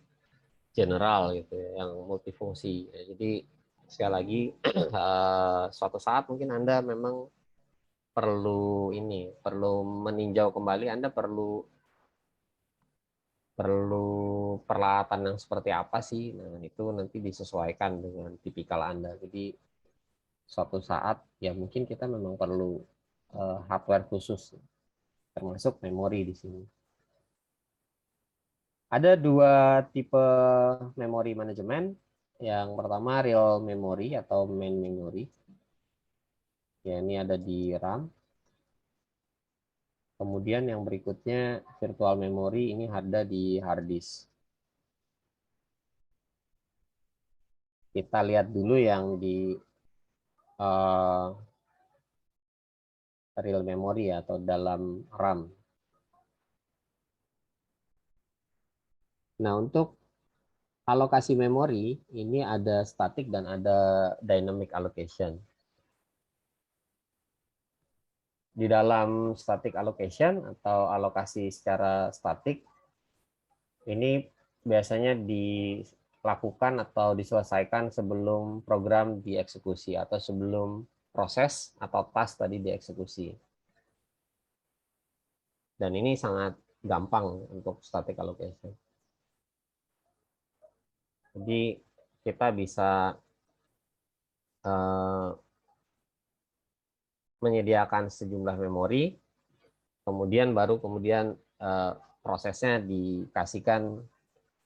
general gitu ya, yang multifungsi. Jadi sekali lagi suatu saat mungkin Anda memang perlu meninjau kembali, Anda perlu perlu peralatan yang seperti apa sih. Nah, itu nanti disesuaikan dengan tipikal Anda. Jadi suatu saat ya mungkin kita memang perlu hardware khusus termasuk memori di sini. Ada dua tipe memori manajemen. Yang pertama real memory atau main memory. Ya, ini ada di RAM. Kemudian yang berikutnya virtual memory ini ada di hard disk. Kita lihat dulu yang di uh, real memory atau dalam RAM. Nah, untuk alokasi memori ini ada static dan ada dynamic allocation. Di dalam static allocation atau alokasi secara statik ini biasanya dilakukan atau diselesaikan sebelum program dieksekusi atau sebelum proses atau task tadi dieksekusi. Dan ini sangat gampang untuk static allocation. Jadi kita bisa menyediakan sejumlah memori, kemudian prosesnya dikasihkan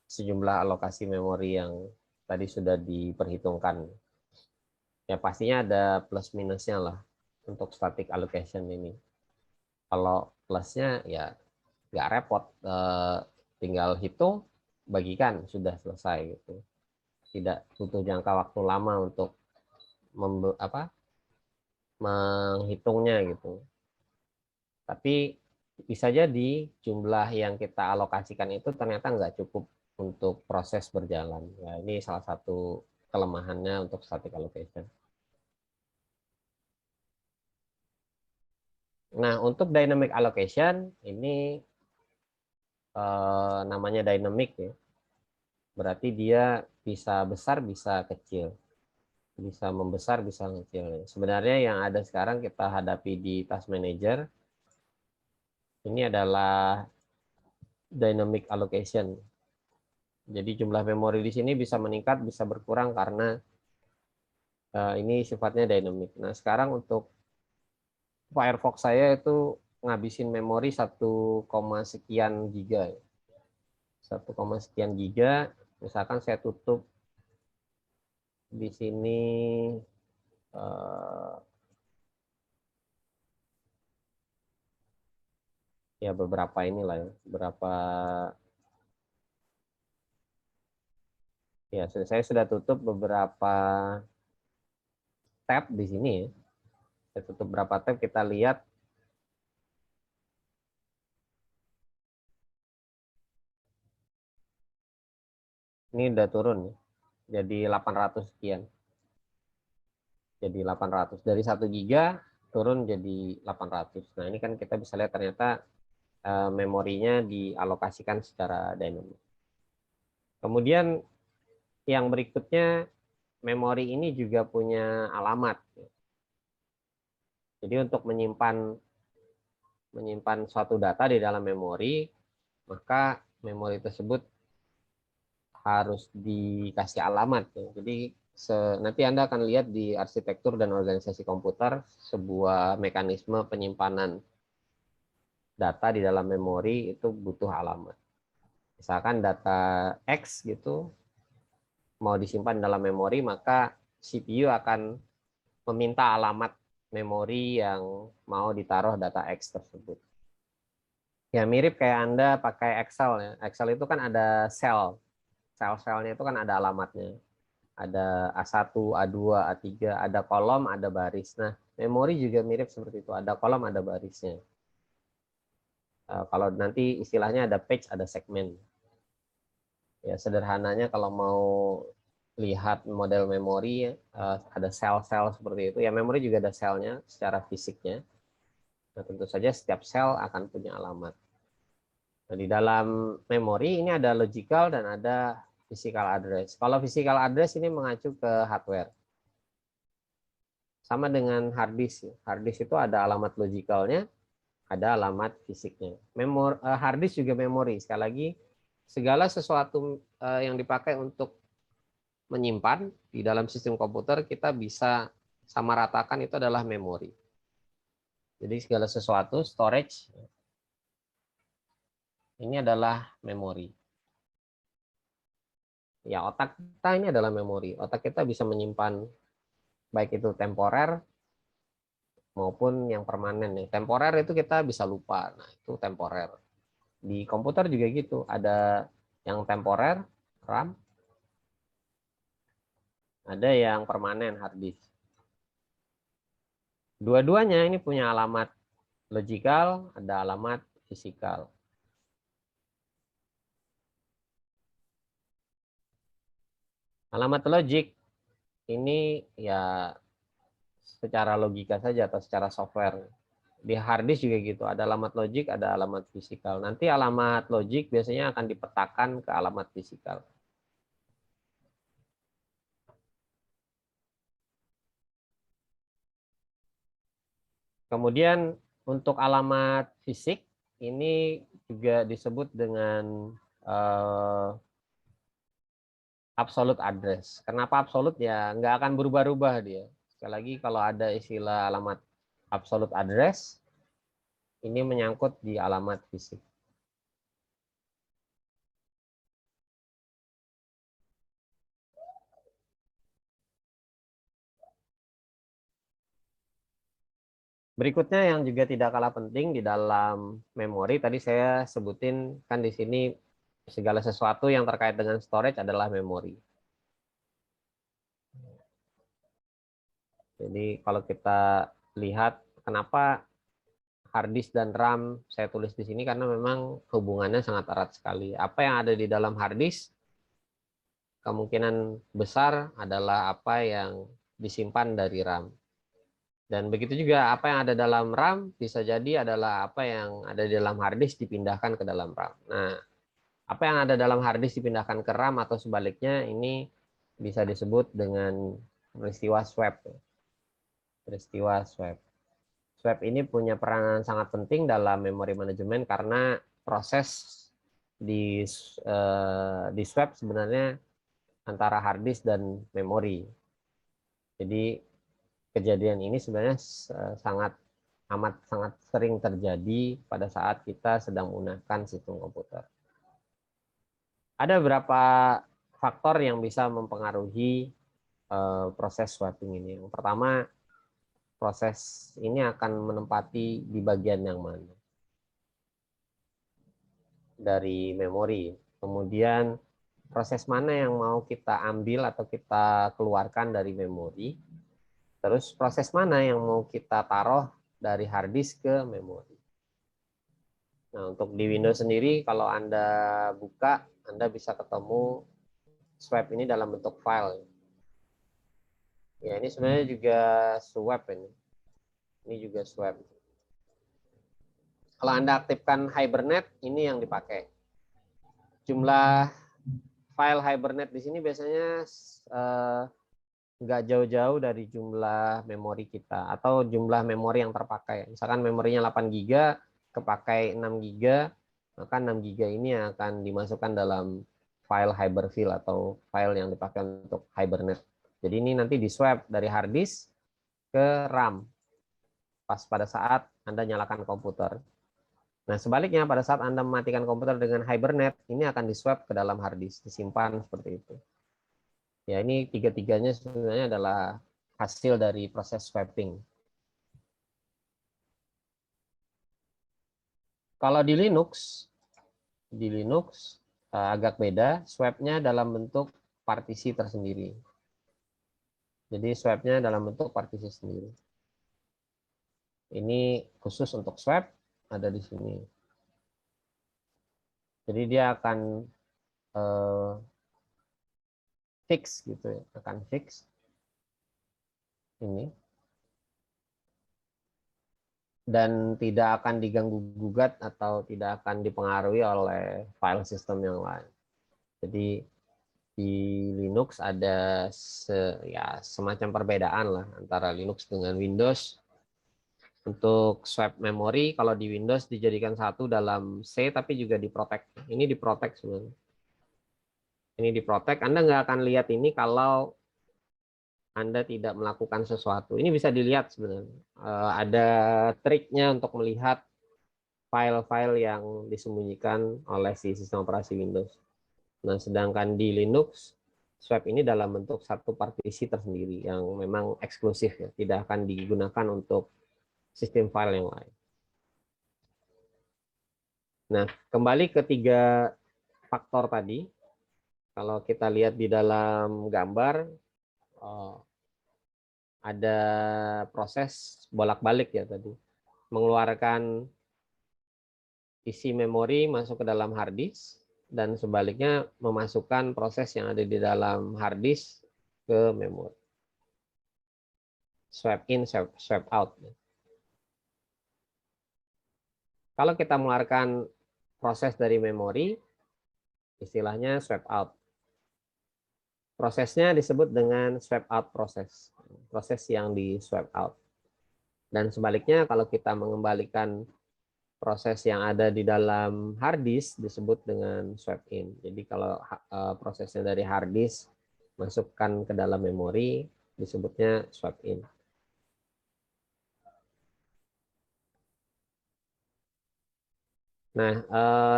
sejumlah alokasi memori yang tadi sudah diperhitungkan. Ya pastinya ada plus minusnya lah untuk static allocation ini. Kalau plusnya ya nggak repot, tinggal hitung, bagikan, sudah selesai gitu. Tidak butuh jangka waktu lama untuk menghitungnya gitu. Tapi bisa jadi jumlah yang kita alokasikan itu ternyata nggak cukup untuk proses berjalan. Ya, ini salah satu kelemahannya untuk static allocation. Nah, untuk dynamic allocation ini namanya dynamic ya. Berarti dia bisa besar, bisa kecil. Bisa membesar, bisa kecil. Sebenarnya yang ada sekarang kita hadapi di task manager ini adalah dynamic allocation. Jadi jumlah memori di sini bisa meningkat, bisa berkurang karena ini sifatnya dynamic. Nah, sekarang untuk Firefox saya itu ngabisin memori 1, sekian giga. 1, sekian giga. Misalkan saya tutup di sini ya beberapa inilah ya, beberapa ya saya sudah tutup beberapa tab di sini ya. Saya tutup berapa tab, kita lihat ini udah turun ya. Jadi 800 sekian. Jadi 800 dari 1 giga turun jadi 800. Nah, ini kan kita bisa lihat ternyata memorinya dialokasikan secara dynamic. Kemudian yang berikutnya, memori ini juga punya alamat. Jadi untuk menyimpan suatu data di dalam memori, maka memori tersebut harus dikasih alamat. Jadi nanti Anda akan lihat di arsitektur dan organisasi komputer sebuah mekanisme penyimpanan data di dalam memori itu butuh alamat. Misalkan data X gitu mau disimpan dalam memori, maka CPU akan meminta alamat memori yang mau ditaruh data X tersebut. Ya mirip kayak Anda pakai Excel ya. Excel itu kan ada sel. Sel-selnya itu kan ada alamatnya. Ada A1, A2, A3, ada kolom, ada baris. Nah, memori juga mirip seperti itu. Ada kolom, ada barisnya. Kalau nanti istilahnya ada page, ada segmen. Ya, sederhananya kalau mau lihat model memori, ada sel-sel seperti itu. Ya, memori juga ada selnya secara fisiknya. Nah, tentu saja setiap sel akan punya alamat. Nah, di dalam memori ini ada logical dan ada physical address. Kalau physical address ini mengacu ke hardware. Sama dengan hard disk. Hard disk itu ada alamat logicalnya, ada alamat fisiknya. Hard disk juga memori. Sekali lagi, segala sesuatu yang dipakai untuk menyimpan di dalam sistem komputer, kita bisa sama ratakan itu adalah memori. Jadi segala sesuatu, storage, ini adalah memori. Ya, otak kita ini adalah memori. Otak kita bisa menyimpan baik itu temporer maupun yang permanen. Yang temporer itu kita bisa lupa. Nah, itu temporer. Di komputer juga gitu. Ada yang temporer, RAM. Ada yang permanen, hard disk. Dua-duanya ini punya alamat logical, ada alamat fisikal. Alamat logik ini ya secara logika saja atau secara software. Di hard disk juga gitu, ada alamat logik, ada alamat fisikal. Nanti alamat logik biasanya akan dipetakan ke alamat fisikal. Kemudian untuk alamat fisik ini juga disebut dengan absolute address. Kenapa absolute? Ya nggak akan berubah-ubah dia. Sekali lagi kalau ada istilah alamat absolute address ini menyangkut di alamat fisik. Berikutnya yang juga tidak kalah penting di dalam memori, tadi saya sebutin kan di sini segala sesuatu yang terkait dengan storage adalah memori. Jadi kalau kita lihat kenapa hard disk dan RAM saya tulis di sini, karena memang hubungannya sangat erat sekali. Apa yang ada di dalam hard disk kemungkinan besar adalah apa yang disimpan dari RAM. Dan begitu juga apa yang ada dalam RAM bisa jadi adalah apa yang ada di dalam hard disk dipindahkan ke dalam RAM. Nah, apa yang ada dalam hard disk dipindahkan ke RAM atau sebaliknya ini bisa disebut dengan peristiwa swap. Peristiwa swap. Swap ini punya peranan sangat penting dalam memori manajemen karena proses di swap sebenarnya antara hard disk dan memori. Jadi kejadian ini sebenarnya sangat sering terjadi pada saat kita sedang menggunakan sistem komputer. Ada beberapa faktor yang bisa mempengaruhi proses swapping ini. Yang pertama, proses ini akan menempati di bagian yang mana dari memori. Kemudian proses mana yang mau kita ambil atau kita keluarkan dari memori. Terus proses mana yang mau kita taruh dari hard disk ke memori. Nah, untuk di Windows sendiri, kalau Anda buka, Anda bisa ketemu swap ini dalam bentuk file. Ya, ini sebenarnya juga swap ini. Ini juga swap. Kalau Anda aktifkan Hibernate, ini yang dipakai. Jumlah file Hibernate di sini biasanya nggak jauh-jauh dari jumlah memori kita atau jumlah memori yang terpakai. Misalkan memorinya 8 GB, kepakai 6 GB, maka 6 GB ini akan dimasukkan dalam file Hyberfill atau file yang dipakai untuk Hibernate. Jadi ini nanti di-swap dari hard disk ke RAM pas pada saat Anda nyalakan komputer. Nah, sebaliknya pada saat Anda mematikan komputer dengan Hibernate, ini akan di-swap ke dalam hard disk, disimpan seperti itu. Ya, ini tiga-tiganya sebenarnya adalah hasil dari proses swapping. Kalau di Linux agak beda, swapnya dalam bentuk partisi tersendiri. Jadi swapnya dalam bentuk partisi sendiri. Ini khusus untuk swap, ada di sini. Jadi dia akan fix gitu ya, akan fix ini. Dan tidak akan diganggu gugat atau tidak akan dipengaruhi oleh file system yang lain. Jadi di Linux ada semacam perbedaan lah antara Linux dengan Windows. Untuk swap memori, kalau di Windows dijadikan satu dalam C, tapi juga diprotect. Ini diprotect sebenarnya. Ini diprotect. Anda nggak akan lihat ini kalau Anda tidak melakukan sesuatu. Ini bisa dilihat sebenarnya. Ada triknya untuk melihat file-file yang disembunyikan oleh si sistem operasi Windows. Nah, sedangkan di Linux, swap ini dalam bentuk satu partisi tersendiri yang memang eksklusif ya, tidak akan digunakan untuk sistem file yang lain. Nah, kembali ke tiga faktor tadi. Kalau kita lihat di dalam gambar, ada proses bolak-balik ya tadi. Mengeluarkan isi memori masuk ke dalam hard disk, dan sebaliknya memasukkan proses yang ada di dalam hard disk ke memori. Swap in, swap out. Kalau kita mengeluarkan proses dari memori, istilahnya swap out. Prosesnya disebut dengan swap out proses. Proses yang di swap out. Dan sebaliknya kalau kita mengembalikan proses yang ada di dalam hard disk disebut dengan swap in. Jadi kalau prosesnya dari hard disk masukkan ke dalam memori disebutnya swap in. Nah,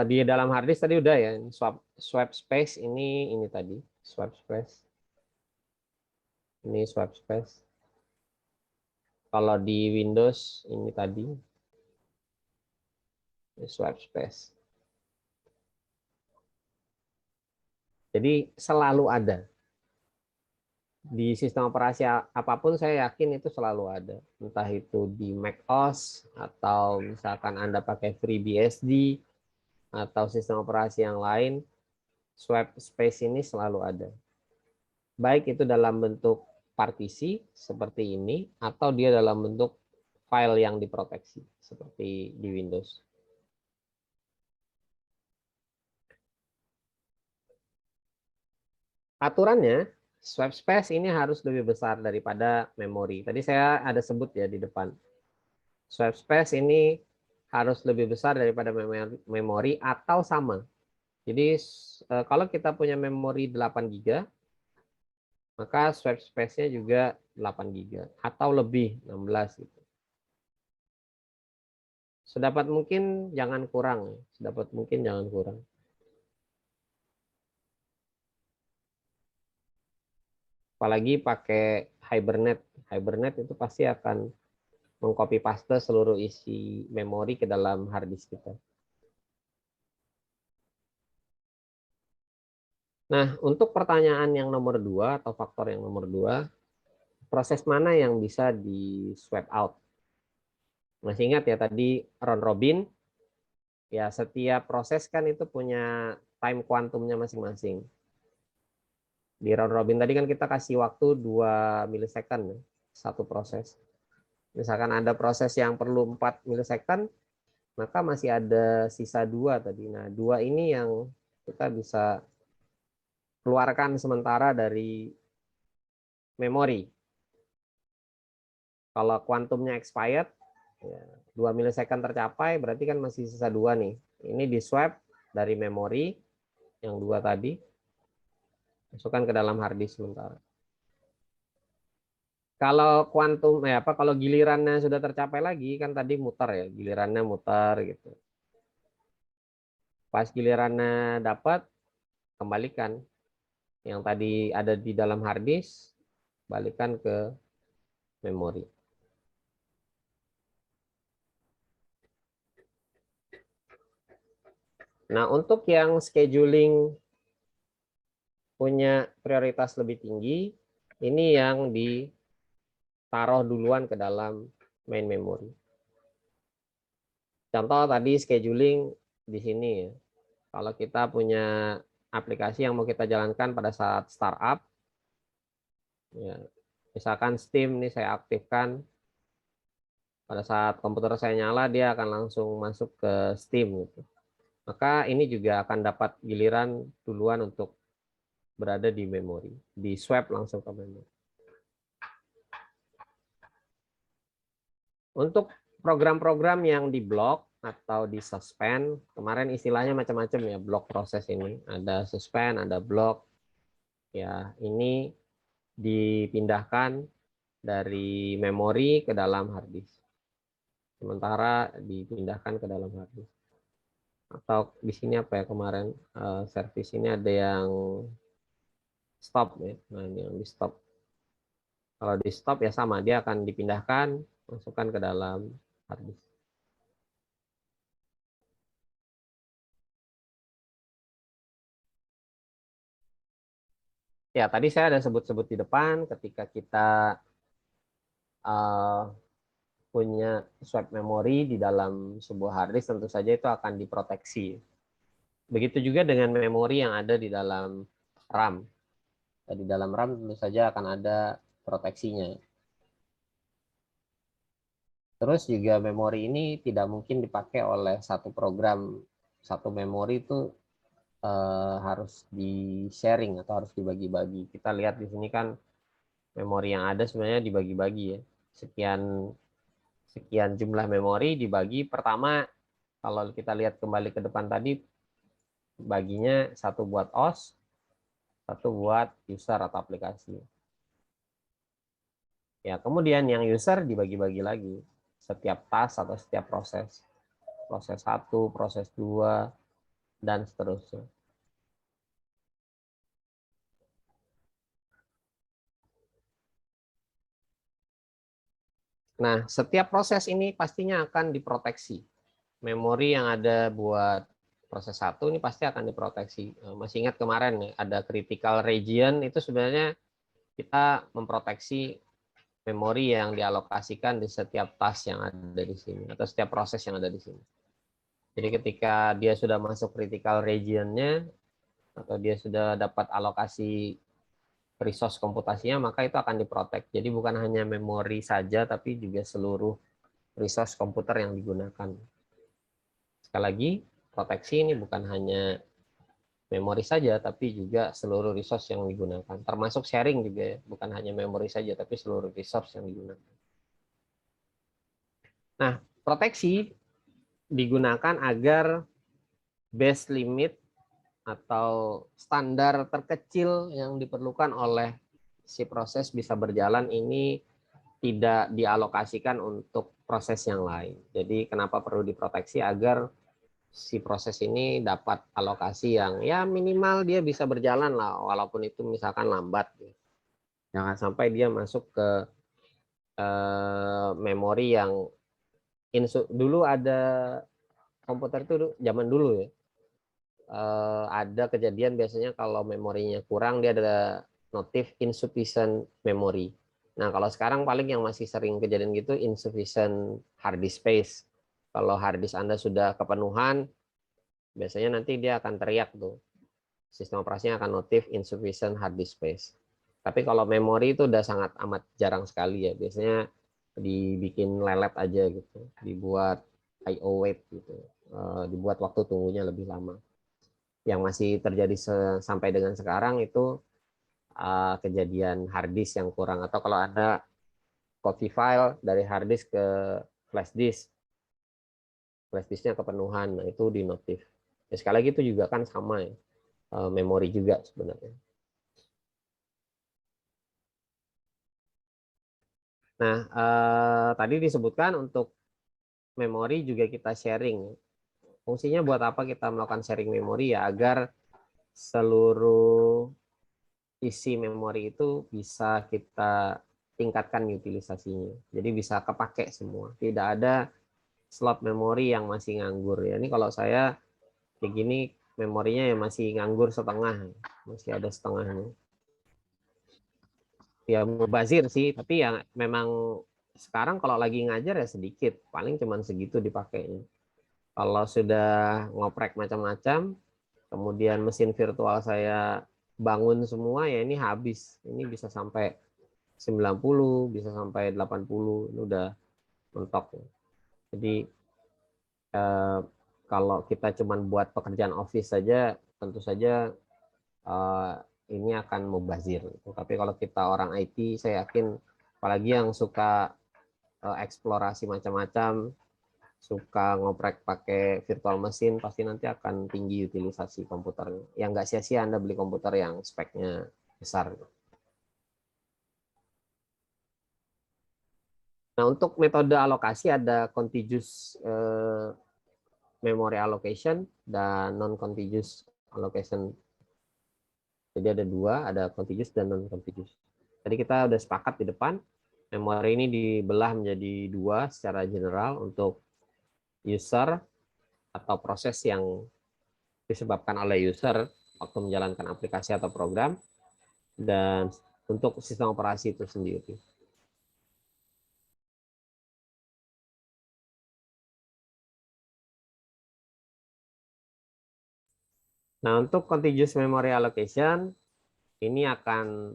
di dalam hard disk tadi udah ya, swap space ini tadi, swap space. Ini swap space. Kalau di Windows ini tadi swap space. Jadi selalu ada. Di sistem operasi apapun saya yakin itu selalu ada. Entah itu di Mac OS atau misalkan Anda pakai FreeBSD atau sistem operasi yang lain, swap space ini selalu ada. Baik itu dalam bentuk partisi seperti ini atau dia dalam bentuk file yang diproteksi seperti di Windows. Aturannya swap space ini harus lebih besar daripada memori. Tadi saya ada sebut ya di depan. Swap space ini harus lebih besar daripada memori atau sama. Jadi kalau kita punya memori 8 GB, maka swap space-nya juga 8 GB atau lebih 16 gitu. Sedapat mungkin jangan kurang, sedapat mungkin jangan kurang. Apalagi pakai Hibernate. Hibernate itu pasti akan mengcopy paste seluruh isi memori ke dalam hard disk kita. Nah, untuk pertanyaan yang nomor 2 atau faktor yang nomor 2, proses mana yang bisa di swap out? Masih ingat ya tadi round robin? Ya, setiap proses kan itu punya time kuantumnya masing-masing. Di round robin tadi kan kita kasih waktu 2 milisecond ya, satu proses. Misalkan ada proses yang perlu 4 milisecond, maka masih ada sisa 2 tadi. Nah, 2 ini yang kita bisa keluarkan sementara dari memori. Kalau kuantumnya expired, ya, 2 milisecond tercapai, berarti kan masih sisa 2 nih. Ini di swap dari memori yang 2 tadi, masukkan ke dalam hard disk sementara. Kalau kuantum kalau gilirannya sudah tercapai lagi kan tadi muter ya, gilirannya muter gitu. Pas gilirannya dapat, kembalikan yang tadi ada di dalam hard disk, balikan ke memori. Nah, untuk yang scheduling punya prioritas lebih tinggi, ini yang ditaruh duluan ke dalam main memory. Contoh tadi scheduling di sini ya. Kalau kita punya aplikasi yang mau kita jalankan pada saat startup, ya, misalkan Steam nih saya aktifkan, pada saat komputer saya nyala dia akan langsung masuk ke Steam gitu. Maka ini juga akan dapat giliran duluan untuk berada di memori, di swap langsung ke memori. Untuk program-program yang di block atau di suspend, kemarin istilahnya macam-macam ya, block proses ini. Ada suspend, ada block. Ya, ini dipindahkan dari memori ke dalam hard disk. Sementara dipindahkan ke dalam hard disk. Atau di sini apa ya kemarin service ini ada yang stop ya. Nah, ini yang di stop. Kalau di stop ya sama, dia akan dipindahkan, masukkan ke dalam hard disk. Ya, tadi saya ada sebut-sebut di depan ketika kita punya swap memori di dalam sebuah hard disk, tentu saja itu akan diproteksi. Begitu juga dengan memori yang ada di dalam RAM. Di dalam RAM tentu saja akan ada proteksinya. Terus juga memori ini tidak mungkin dipakai oleh satu program, satu memori itu harus di-sharing atau harus dibagi-bagi. Kita lihat di sini kan memori yang ada sebenarnya dibagi-bagi ya. Sekian jumlah memori dibagi. Pertama, kalau kita lihat kembali ke depan tadi, baginya satu buat OS, satu buat user atau aplikasi. Ya, kemudian yang user dibagi-bagi lagi setiap task atau setiap proses. proses 1, proses 2, dan seterusnya. Nah, setiap proses ini pastinya akan diproteksi. Memori yang ada buat proses 1 ini pasti akan diproteksi. Masih ingat kemarin ya, ada critical region, itu sebenarnya kita memproteksi memori yang dialokasikan di setiap task yang ada di sini, atau setiap proses yang ada di sini. Jadi ketika dia sudah masuk critical region-nya, atau dia sudah dapat alokasi resource komputasinya, maka itu akan diprotek. Jadi bukan hanya memori saja, tapi juga seluruh resource komputer yang digunakan. Sekali lagi, proteksi ini bukan hanya memori saja, tapi juga seluruh resource yang digunakan. Termasuk sharing juga ya, bukan hanya memori saja, tapi seluruh resource yang digunakan. Nah, proteksi digunakan agar base limit atau standar terkecil yang diperlukan oleh si proses bisa berjalan ini tidak dialokasikan untuk proses yang lain. Jadi kenapa perlu diproteksi? Agar si proses ini dapat alokasi yang ya minimal dia bisa berjalan lah, walaupun itu misalkan lambat. Jangan sampai dia masuk ke memori yang dulu ada komputer itu zaman dulu ya. Ada kejadian biasanya kalau memorinya kurang dia ada notif insufficient memory. Nah, kalau sekarang paling yang masih sering kejadian gitu insufficient hard disk space. Kalau hard disk Anda sudah kepenuhan, biasanya nanti dia akan teriak tuh. Sistem operasinya akan notif insufficient hard disk space. Tapi kalau memori itu udah sangat amat jarang sekali ya. Biasanya dibikin lelet aja gitu. Dibuat I/O wait gitu. Dibuat waktu tunggunya lebih lama. Yang masih terjadi sampai dengan sekarang itu kejadian hard disk yang kurang, atau kalau ada copy file dari hard disk ke flash disknya kepenuhan, nah itu di notif. Ya, sekali lagi itu juga kan sama ya, memori juga sebenarnya. Nah, tadi disebutkan untuk memori juga kita sharing. Fungsinya buat apa kita melakukan sharing memori ya? Agar seluruh isi memori itu bisa kita tingkatkan utilisasinya. Jadi bisa kepake semua. Tidak ada slot memori yang masih nganggur ya. Ini kalau saya kayak gini memorinya ya masih nganggur setengah, masih ada setengahnya. Ya mubazir sih, tapi ya memang sekarang kalau lagi ngajar ya sedikit, paling cuma segitu dipakainya. Kalau sudah ngoprek macam-macam, kemudian mesin virtual saya bangun semua, ya ini habis. Ini bisa sampai 90, bisa sampai 80, ini udah mentok. Jadi kalau kita cuma buat pekerjaan office saja, tentu saja ini akan mubazir. Tapi kalau kita orang IT, saya yakin apalagi yang suka eksplorasi macam-macam, suka ngoprek pakai virtual mesin, pasti nanti akan tinggi utilisasi komputernya. Yang nggak sia-sia Anda beli komputer yang speknya besar. Nah, untuk metode alokasi ada contiguous memory allocation dan non-contiguous allocation. Jadi ada dua, ada contiguous dan non-contiguous. Tadi kita udah sepakat di depan, memori ini dibelah menjadi dua secara general untuk user atau proses yang disebabkan oleh user waktu menjalankan aplikasi atau program, dan untuk sistem operasi itu sendiri. Nah, untuk contiguous memory allocation, ini akan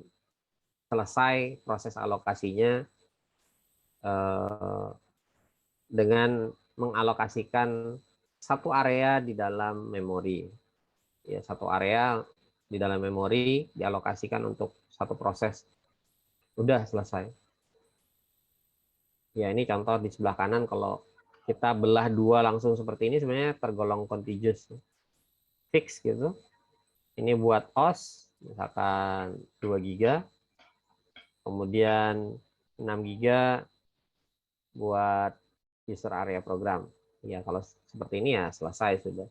selesai proses alokasinya dengan mengalokasikan satu area di dalam memori. Ya, satu area di dalam memori dialokasikan untuk satu proses. Udah selesai. Ya, ini contoh di sebelah kanan, kalau kita belah dua langsung seperti ini sebenarnya tergolong contiguous. Fix gitu. Ini buat OS, misalkan 2 GB, kemudian 6 GB buat user area program. Ya kalau seperti ini ya selesai sudah.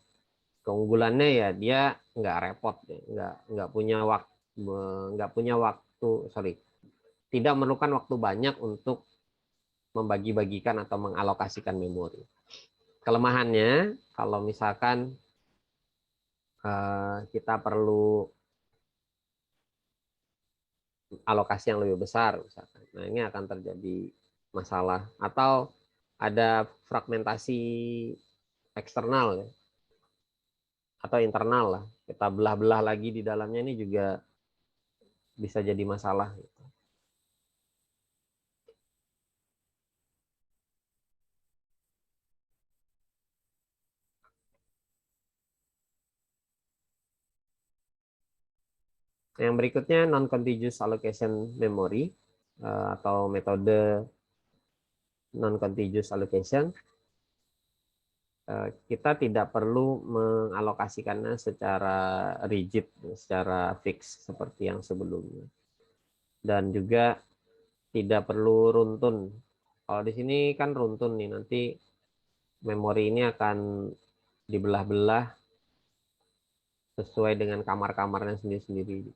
Keunggulannya ya dia nggak repot, nggak punya waktu, tidak memerlukan waktu banyak untuk membagi-bagikan atau mengalokasikan memori. Kelemahannya kalau misalkan kita perlu alokasi yang lebih besar misalkan. Nah, ini akan terjadi masalah atau ada fragmentasi eksternal ya, atau internal lah. Kita belah-belah lagi di dalamnya ini juga bisa jadi masalah. Yang berikutnya non-contiguous allocation memory atau metode non-contiguous allocation. Kita tidak perlu mengalokasikannya secara rigid, secara fix seperti yang sebelumnya. Dan juga tidak perlu runtun. Kalau di sini kan runtun nih, nanti memori ini akan dibelah-belah sesuai dengan kamar-kamarnya sendiri-sendiri.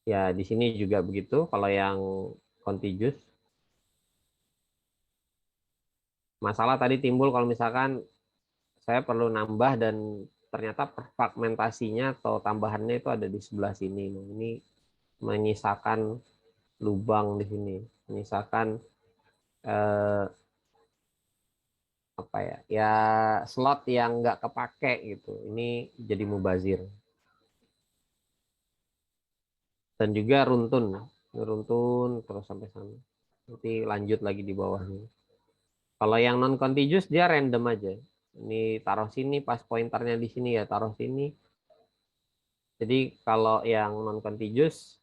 Ya di sini juga begitu. Kalau yang contiguous, masalah tadi timbul kalau misalkan saya perlu nambah dan ternyata fragmentasinya atau tambahannya itu ada di sebelah sini. Nah, ini menyisakan lubang di sini, menyisakan apa ya, ya slot yang nggak kepake gitu. Ini jadi mubazir. Dan juga runtun terus sampai sana. Nanti lanjut lagi di bawahnya. Kalau yang non contiguous dia random aja. Ini taruh sini, pas pointernya di sini ya taruh sini. Jadi kalau yang non contiguous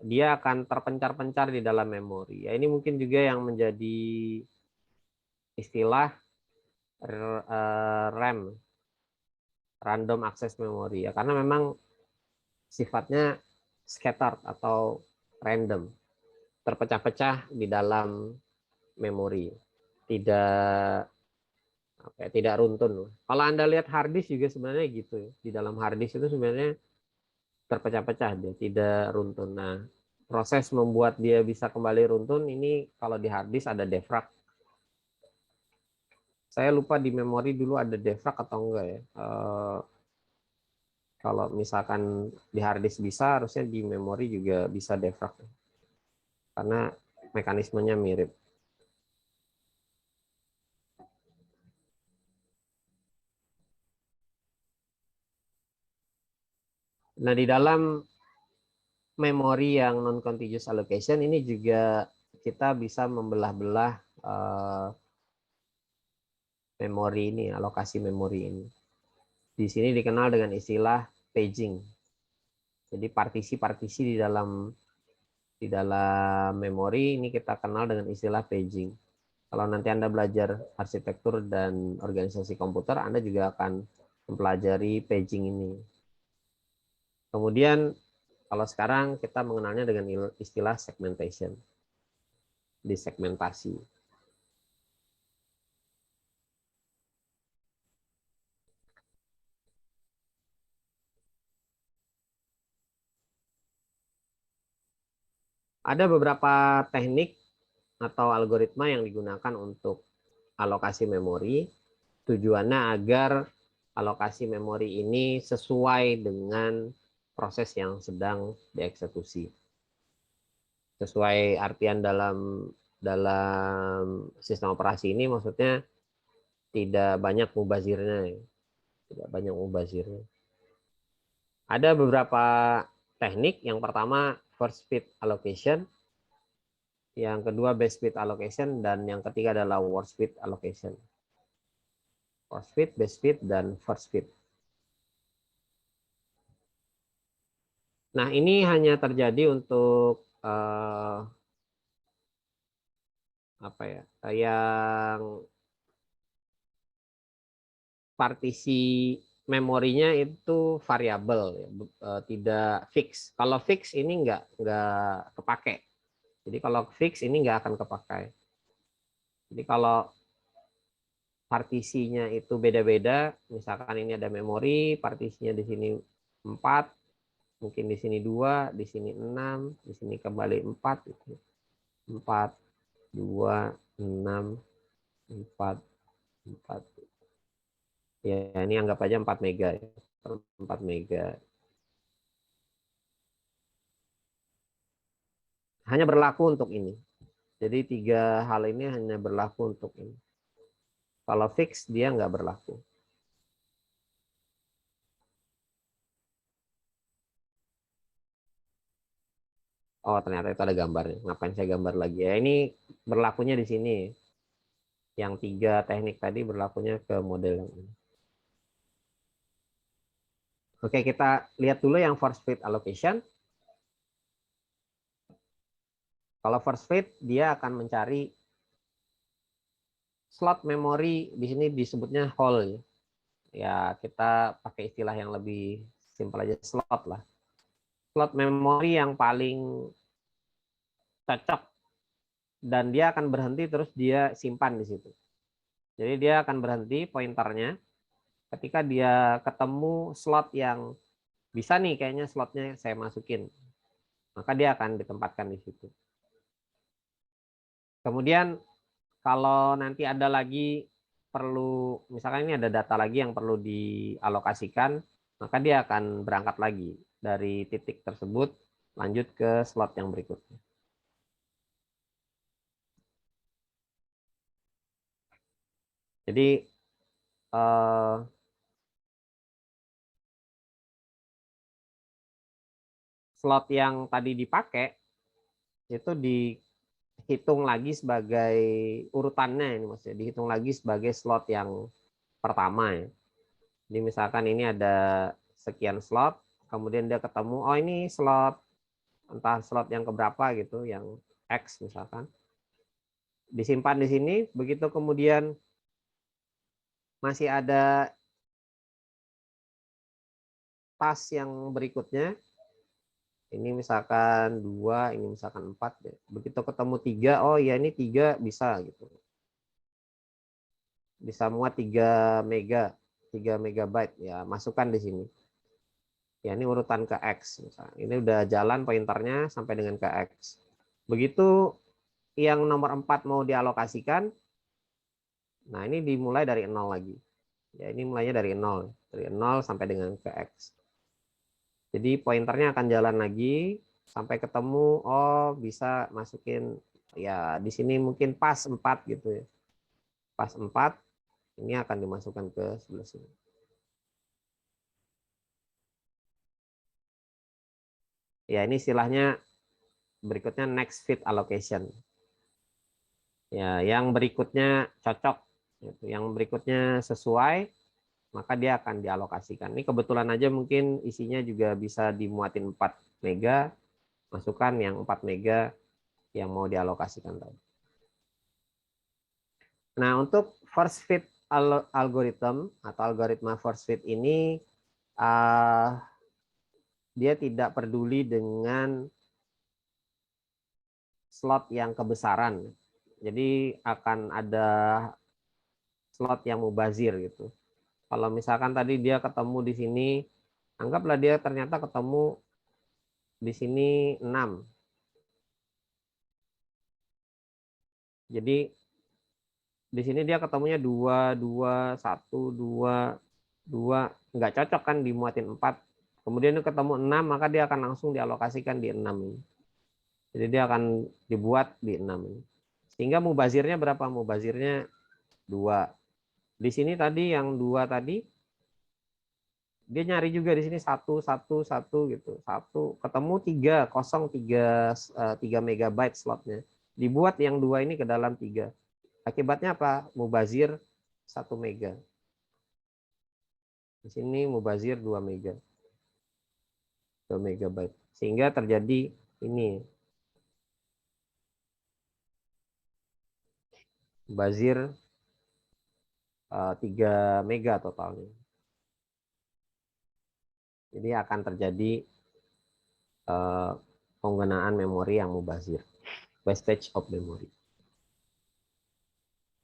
dia akan terpencar-pencar di dalam memori. Ya ini mungkin juga yang menjadi istilah RAM, random access memory ya, karena memang sifatnya scattered atau random, terpecah-pecah di dalam memori, tidak tidak runtun. Kalau Anda lihat hard disk juga sebenarnya gitu, di dalam hard disk itu sebenarnya terpecah-pecah, dia tidak runtun. Nah, proses membuat dia bisa kembali runtun ini kalau di hard disk ada defrag. Saya lupa di memori dulu ada defrag atau enggak ya. Kalau misalkan di hard disk bisa, harusnya di memori juga bisa defrag. Karena mekanismenya mirip. Nah, di dalam memori yang non-contiguous allocation ini juga kita bisa membelah-belah memori ini, alokasi memori ini. Di sini dikenal dengan istilah paging. Jadi partisi-partisi di dalam memori ini kita kenal dengan istilah paging. Kalau nanti Anda belajar arsitektur dan organisasi komputer, Anda juga akan mempelajari paging ini. Kemudian kalau sekarang kita mengenalnya dengan istilah segmentation, disegmentasi. Ada beberapa teknik atau algoritma yang digunakan untuk alokasi memori. Tujuannya agar alokasi memori ini sesuai dengan proses yang sedang dieksekusi. Sesuai artian dalam sistem operasi ini maksudnya tidak banyak mubazirnya. Tidak banyak mubazirnya. Ada beberapa teknik. Yang pertama first fit allocation, yang kedua best fit allocation, dan yang ketiga adalah worst fit allocation. Worst fit, best fit, dan first fit. Nah, ini hanya terjadi untuk apa ya? Yang partisi memorinya itu variabel, ya, tidak fix. Kalau fix ini nggak kepake. Jadi kalau fix ini nggak akan kepakai. Jadi kalau partisinya itu beda-beda, misalkan ini ada memori, partisinya di sini 4, mungkin di sini 2, di sini 6, di sini kembali 4 gitu. 4, 2, 6, 4, 4. Ya, ini anggap aja 4 mega ya. 4 mega. Hanya berlaku untuk ini. Jadi 3 hal ini hanya berlaku untuk ini. Kalau fix dia nggak berlaku. Oh, ternyata itu ada gambarnya. Ngapain saya gambar lagi? Ya, ini berlakunya di sini. Yang 3 teknik tadi berlakunya ke model yang ini. Oke, kita lihat dulu yang force feed allocation. Kalau force feed, dia akan mencari slot memori, di sini disebutnya hole. Ya, kita pakai istilah yang lebih simpel aja, slot lah. Slot memori yang paling cocok dan dia akan berhenti terus dia simpan di situ. Jadi dia akan berhenti pointernya ketika dia ketemu slot yang bisa nih kayaknya slotnya saya masukin. Maka dia akan ditempatkan di situ. Kemudian kalau nanti ada lagi perlu, misalkan ini ada data lagi yang perlu dialokasikan, maka dia akan berangkat lagi dari titik tersebut lanjut ke slot yang berikutnya. Jadi slot yang tadi dipakai itu dihitung lagi sebagai urutannya, ini maksudnya dihitung lagi sebagai slot yang pertama ya. Jadi misalkan ini ada sekian slot, kemudian dia ketemu, oh ini slot entah slot yang keberapa gitu, yang X misalkan, disimpan di sini. Begitu kemudian masih ada tas yang berikutnya, ini misalkan 2, ini misalkan 4 deh. Begitu ketemu 3, oh ya ini 3 bisa gitu. Bisa muat 3 megabyte ya, masukkan di sini. Ya ini urutan ke X misalnya. Ini udah jalan pointernya sampai dengan ke X. Begitu yang nomor 4 mau dialokasikan, nah ini dimulai dari 0 lagi. Ya ini mulainya dari 0. Dari 0 sampai dengan ke X. Jadi pointernya akan jalan lagi sampai ketemu, oh bisa masukin, ya di sini mungkin pas 4 gitu ya. Pas 4, ini akan dimasukkan ke sebelah sini. Ya ini istilahnya berikutnya next fit allocation. Ya, yang berikutnya cocok, yang berikutnya sesuai, maka dia akan dialokasikan. Ini kebetulan aja mungkin isinya juga bisa dimuatin 4 mega, masukkan yang 4 mega yang mau dialokasikan tadi. Nah, untuk force feed algorithm atau algoritma force feed ini dia tidak peduli dengan slot yang kebesaran. Jadi akan ada slot yang mubazir gitu. Kalau misalkan tadi dia ketemu di sini, anggaplah dia ternyata ketemu di sini 6. Jadi di sini dia ketemunya 2, 2, 1, 2, 2. Nggak cocok kan dimuatin 4. Kemudian ketemu 6, maka dia akan langsung dialokasikan di 6 ini. Jadi dia akan dibuat di 6 ini. Sehingga mubazirnya berapa? Mubazirnya 2. Di sini tadi yang 2 tadi, dia nyari juga di sini 1, 1, 1 gitu. 1, ketemu 3, kosong 3 megabyte slotnya. Dibuat yang 2 ini ke dalam 3. Akibatnya apa? Mubazir 1 mega. Di sini mubazir 2 mega. 2 megabyte. Sehingga terjadi ini. Mubazir 3 mega totalnya. Jadi akan terjadi penggunaan memori yang mubazir. wastage of memory.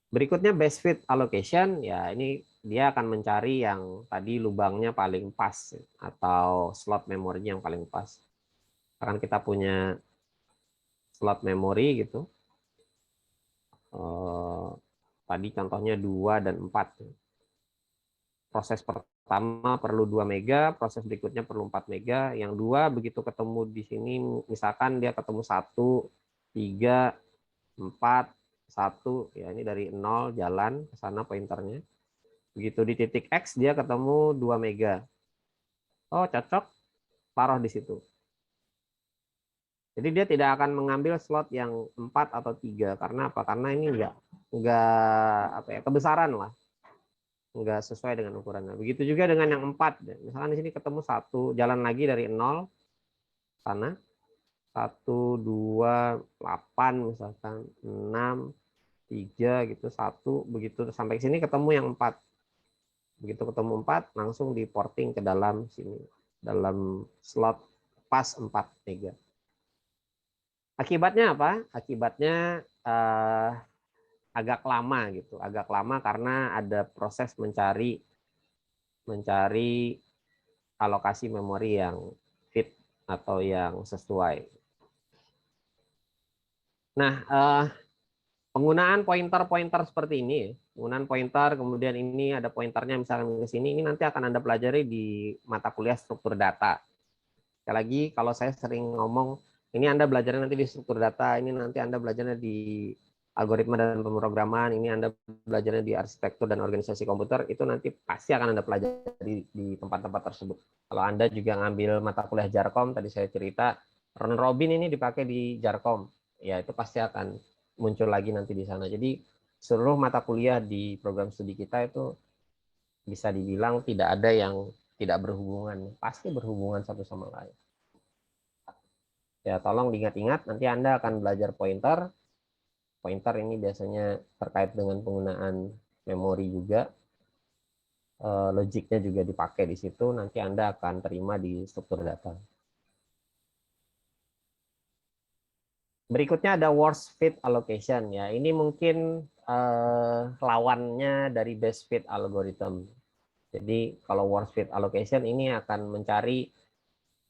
Berikutnya best fit allocation, ya ini dia akan mencari yang tadi lubangnya paling pas atau slot memorinya yang paling pas. Akan kita punya slot memori gitu. Tadi contohnya 2 dan 4. Proses pertama perlu 2 mega, proses berikutnya perlu 4 mega. Yang 2 begitu ketemu di sini, misalkan dia ketemu 1, 3, 4, 1, ya ini dari 0 jalan ke sana pointernya. Begitu di titik X dia ketemu 2 mega. Oh, cocok, taruh di situ. Jadi dia tidak akan mengambil slot yang 4 atau 3 karena apa? Karena ini enggak apa ya, kebesaran lah. Enggak sesuai dengan ukurannya. Begitu juga dengan yang 4. Misalkan di sini ketemu 1, jalan lagi dari 0 sana. 1, 2, 8 misalkan, 6, 3 gitu, 1, begitu sampai sini ketemu yang 4. Begitu ketemu 4, langsung di porting ke dalam sini, dalam slot pas 4 mega. Akibatnya apa? Akibatnya agak lama gitu, agak lama karena ada proses mencari alokasi memori yang fit atau yang sesuai. Nah, penggunaan pointer-pointer seperti ini, penggunaan pointer, kemudian ini ada pointernya misalkan ke sini, ini nanti akan Anda pelajari di mata kuliah struktur data. Sekali lagi, kalau saya sering ngomong, ini Anda belajarnya nanti di struktur data, ini nanti Anda belajarnya di algoritma dan pemrograman, ini Anda belajarnya di arsitektur dan organisasi komputer, itu nanti pasti akan Anda pelajari di tempat-tempat tersebut. Kalau Anda juga ngambil mata kuliah Jarkom, tadi saya cerita, round robin ini dipakai di Jarkom, ya itu pasti akan muncul lagi nanti di sana. Jadi seluruh mata kuliah di program studi kita itu bisa dibilang tidak ada yang tidak berhubungan, pasti berhubungan satu sama lain. Ya, tolong diingat-ingat, nanti Anda akan belajar pointer. Pointer ini biasanya terkait dengan penggunaan memori juga. Logiknya juga dipakai di situ, nanti Anda akan terima di struktur data. Berikutnya ada worst fit allocation, ya. Ini mungkin lawannya dari best fit algorithm. Jadi kalau worst fit allocation ini akan mencari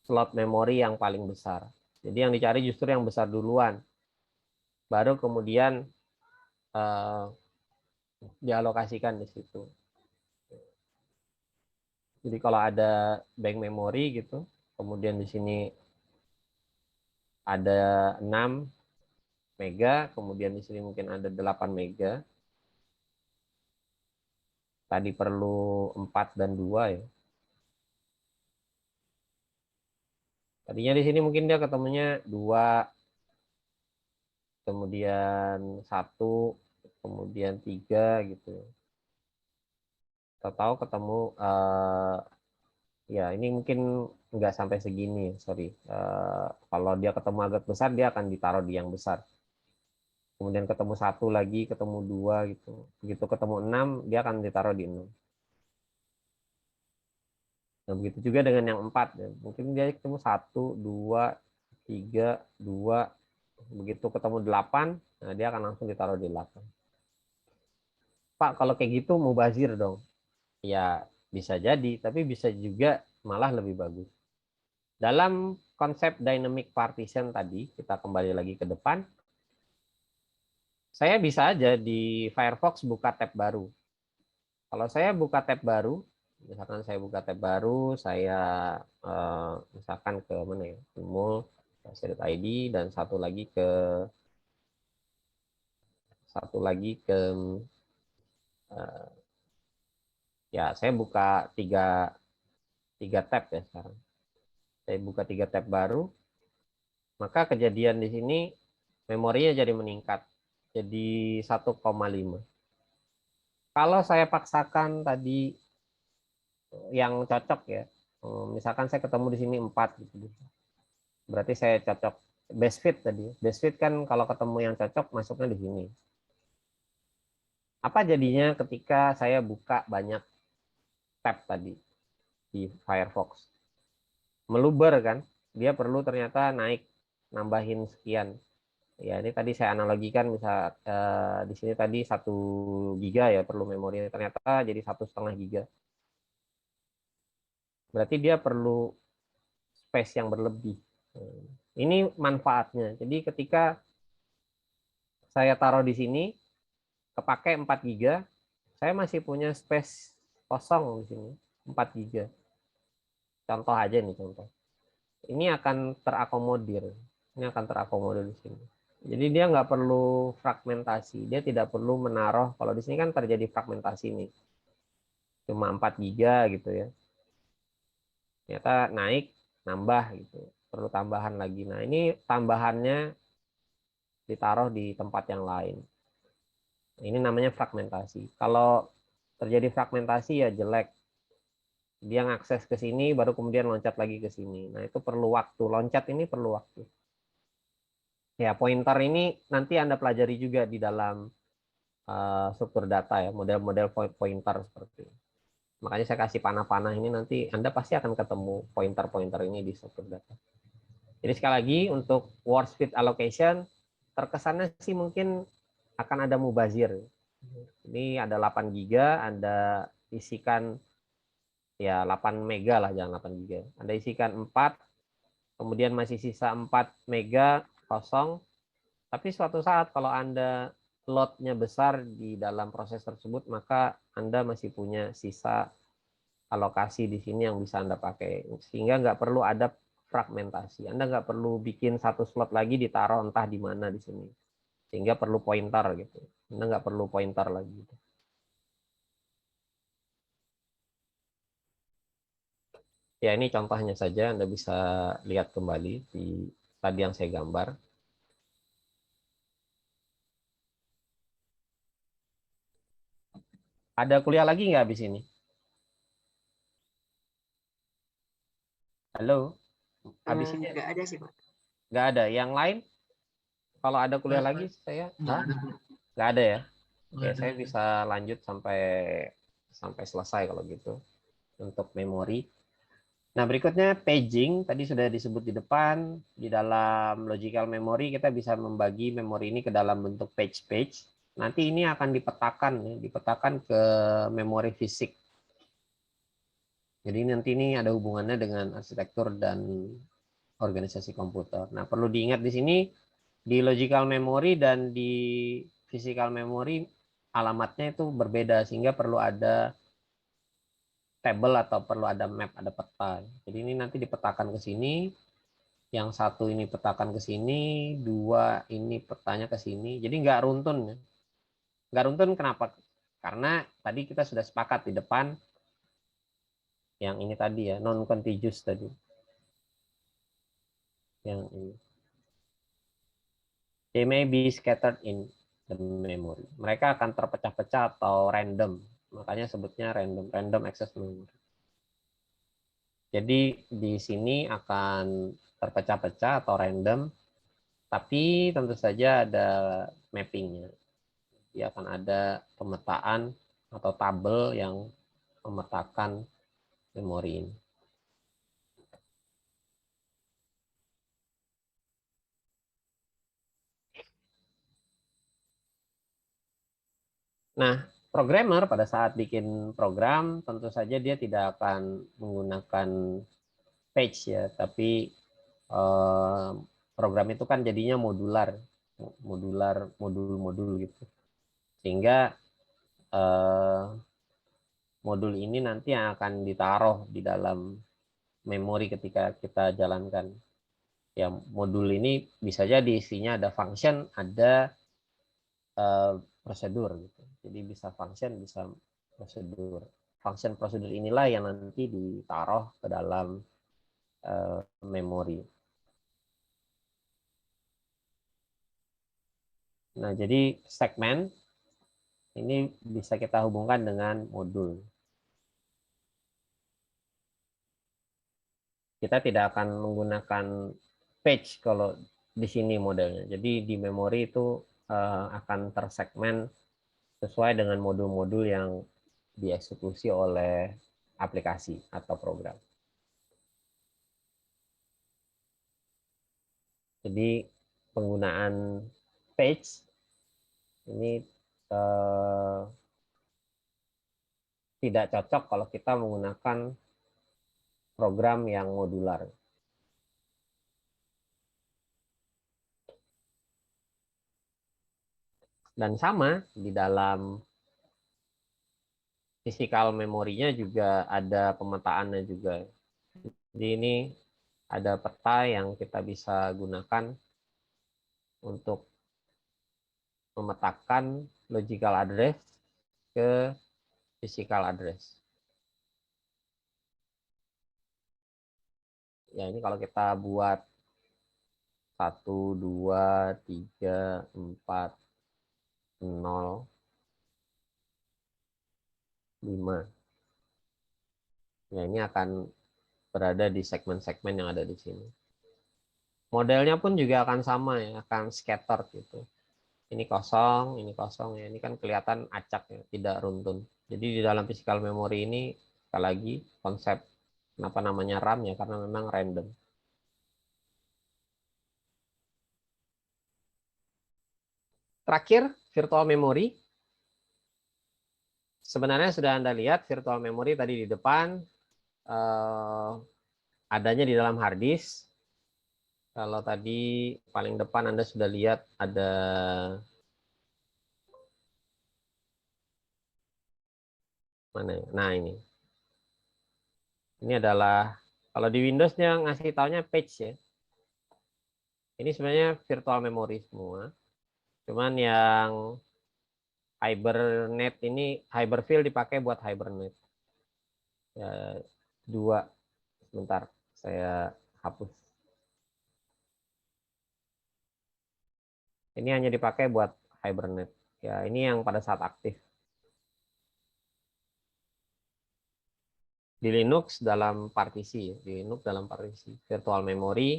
slot memori yang paling besar. Jadi yang dicari justru yang besar duluan, baru kemudian dialokasikan di situ. Jadi kalau ada bank memori gitu, kemudian di sini ada 6 mega, kemudian di sini mungkin ada 8 mega. Tadi perlu 4 dan 2 ya. Tadinya di sini mungkin dia ketemunya 2, kemudian 1, kemudian 3 gitu. Tahu ketemu ya ini mungkin nggak sampai segini, sorry. Kalau dia ketemu agak besar, dia akan ditaruh di yang besar. Kemudian ketemu 1 lagi, ketemu 2 gitu. Begitu ketemu 6, dia akan ditaruh di 6. Nah, begitu juga dengan yang 4. Ya. Mungkin dia ketemu 1, 2, 3, 2. Begitu ketemu 8, nah dia akan langsung ditaruh di 8. Pak, kalau kayak gitu mubazir dong. Ya, bisa jadi, tapi bisa juga malah lebih bagus. Dalam konsep dynamic partition tadi, kita kembali lagi ke depan, saya bisa aja di Firefox buka tab baru. Kalau saya buka tab baru, misalkan saya buka tab baru, saya misalkan ke mana ya, Mul.id dan satu lagi ke ya saya buka tiga tab ya sekarang. Saya buka 3 tab baru, maka kejadian di sini memorinya jadi meningkat jadi 1,5. Kalau saya paksakan tadi yang cocok ya, misalkan saya ketemu di sini 4 gitu. Berarti saya cocok best fit tadi. Best fit kan kalau ketemu yang cocok masuknya di sini. Apa jadinya ketika saya buka banyak tab tadi di Firefox? Meluber kan? Dia perlu ternyata nambahin sekian. Ya, ini tadi saya analogikan misal di sini tadi 1 giga ya perlu memori, ternyata jadi 1,5 giga. Berarti dia perlu space yang berlebih. Ini manfaatnya. Jadi ketika saya taruh di sini, kepake 4 giga, saya masih punya space kosong di sini, 4 giga. Contoh aja nih, contoh. Ini akan terakomodir. Ini akan terakomodir di sini. Jadi dia nggak perlu fragmentasi. Dia tidak perlu menaruh. Kalau di sini kan terjadi fragmentasi nih. Cuma 4 giga gitu ya. Ternyata naik, nambah gitu. Perlu tambahan lagi. Nah, ini tambahannya ditaruh di tempat yang lain. Ini namanya fragmentasi. Kalau terjadi fragmentasi ya jelek. Dia ngakses ke sini, baru kemudian loncat lagi ke sini. Nah, itu perlu waktu. Loncat ini perlu waktu. Ya, pointer ini nanti Anda pelajari juga di dalam struktur data ya, model-model pointer seperti ini. Makanya saya kasih panah-panah ini, nanti Anda pasti akan ketemu pointer-pointer ini di struktur data. Jadi sekali lagi untuk word speed allocation, terkesannya sih mungkin akan ada mubazir. Ini ada 8 giga, Anda isikan ya 8 mega lah, jangan 8 giga. Anda isikan 4, kemudian masih sisa 4 mega kosong. Tapi suatu saat kalau Anda load-nya besar di dalam proses tersebut, maka Anda masih punya sisa alokasi di sini yang bisa Anda pakai. Sehingga nggak perlu ada fragmentasi. Anda nggak perlu bikin 1 slot lagi ditaruh entah di mana di sini. Sehingga perlu pointer gitu. Anda nggak perlu pointer lagi. Ya, ini contohnya saja. Anda bisa lihat kembali di tadi yang saya gambar. Ada kuliah lagi nggak habis ini? Halo? Habis ini Nggak ada sih Pak. nggak ada. Yang lain? Kalau ada kuliah lagi, saya nggak ada ya. Oke, saya bisa lanjut sampai selesai kalau gitu untuk memori. Nah, berikutnya paging. Tadi sudah disebut di depan. Di dalam logical memory kita bisa membagi memori ini ke dalam bentuk page-page. Nanti ini akan dipetakan, ya, dipetakan ke memori fisik. Jadi nanti ini ada hubungannya dengan arsitektur dan organisasi komputer. Nah, perlu diingat di sini di logical memory dan di physical memory alamatnya itu berbeda, sehingga perlu ada table atau perlu ada map, ada peta. Jadi ini nanti dipetakan ke sini, yang satu ini petakan ke sini, 2 ini petanya ke sini. Jadi nggak runtun. Nggak runtun kenapa? Karena tadi kita sudah sepakat di depan yang ini tadi ya, non contiguous tadi. Yang ini. They may be scattered in the memory. Mereka akan terpecah-pecah atau random. Makanya sebutnya random access memory. Jadi di sini akan terpecah-pecah atau random, tapi tentu saja ada mappingnya. Dia akan ada pemetaan atau tabel yang memetakan memori ini. Nah, programmer pada saat bikin program tentu saja dia tidak akan menggunakan page ya, tapi program itu kan jadinya modular modul-modul gitu, sehingga modul ini nanti yang akan ditaruh di dalam memori ketika kita jalankan. Ya, modul ini bisa jadi isinya ada function, ada prosedur gitu. Jadi bisa function, bisa prosedur. Function prosedur inilah yang nanti ditaruh ke dalam memori. Nah, jadi segmen ini bisa kita hubungkan dengan modul. Kita tidak akan menggunakan page kalau di sini modelnya. Jadi di memori itu akan tersegmen sesuai dengan modul-modul yang dieksekusi oleh aplikasi atau program. Jadi penggunaan page ini tidak cocok kalau kita menggunakan program yang modular. Dan sama di dalam physical memorinya juga ada pemetaannya juga. Jadi ini ada peta yang kita bisa gunakan untuk memetakan logical address ke physical address. Ya, ini kalau kita buat 1, 2, 3, 4, 0, 5. Ya, ini akan berada di segmen-segmen yang ada di sini. Modelnya pun juga akan sama ya, akan scattered gitu. Ini kosong ya. Ini kan kelihatan acak ya, tidak runtun. Jadi di dalam physical memory ini sekali lagi konsep kenapa namanya RAM ya, karena memang random. Terakhir, virtual memory. Sebenarnya sudah Anda lihat virtual memory tadi di depan adanya di dalam hard disk. Kalau tadi paling depan Anda sudah lihat ada mana ya? Nah, ini. Ini adalah kalau di Windows dia ngasih taunya page ya. Ini sebenarnya virtual memory semua. Cuman yang Hibernate ini Hyperfill dipakai buat Hibernate. Ya, 2. Sebentar, saya hapus. Ini hanya dipakai buat Hibernate. Ya, ini yang pada saat aktif. Di Linux dalam partisi, di Linux dalam partisi virtual memory.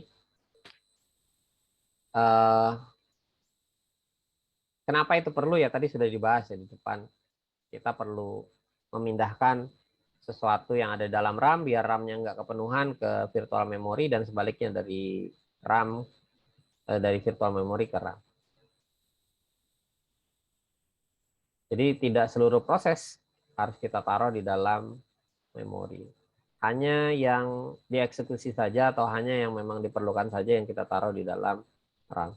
Kenapa itu perlu ya? Tadi sudah dibahas ya di depan. Kita perlu memindahkan sesuatu yang ada dalam RAM biar RAM-nya nggak kepenuhan ke virtual memory dan sebaliknya dari RAM dari virtual memory ke RAM. Jadi tidak seluruh proses harus kita taruh di dalam memori. Hanya yang dieksekusi saja atau hanya yang memang diperlukan saja yang kita taruh di dalam RAM.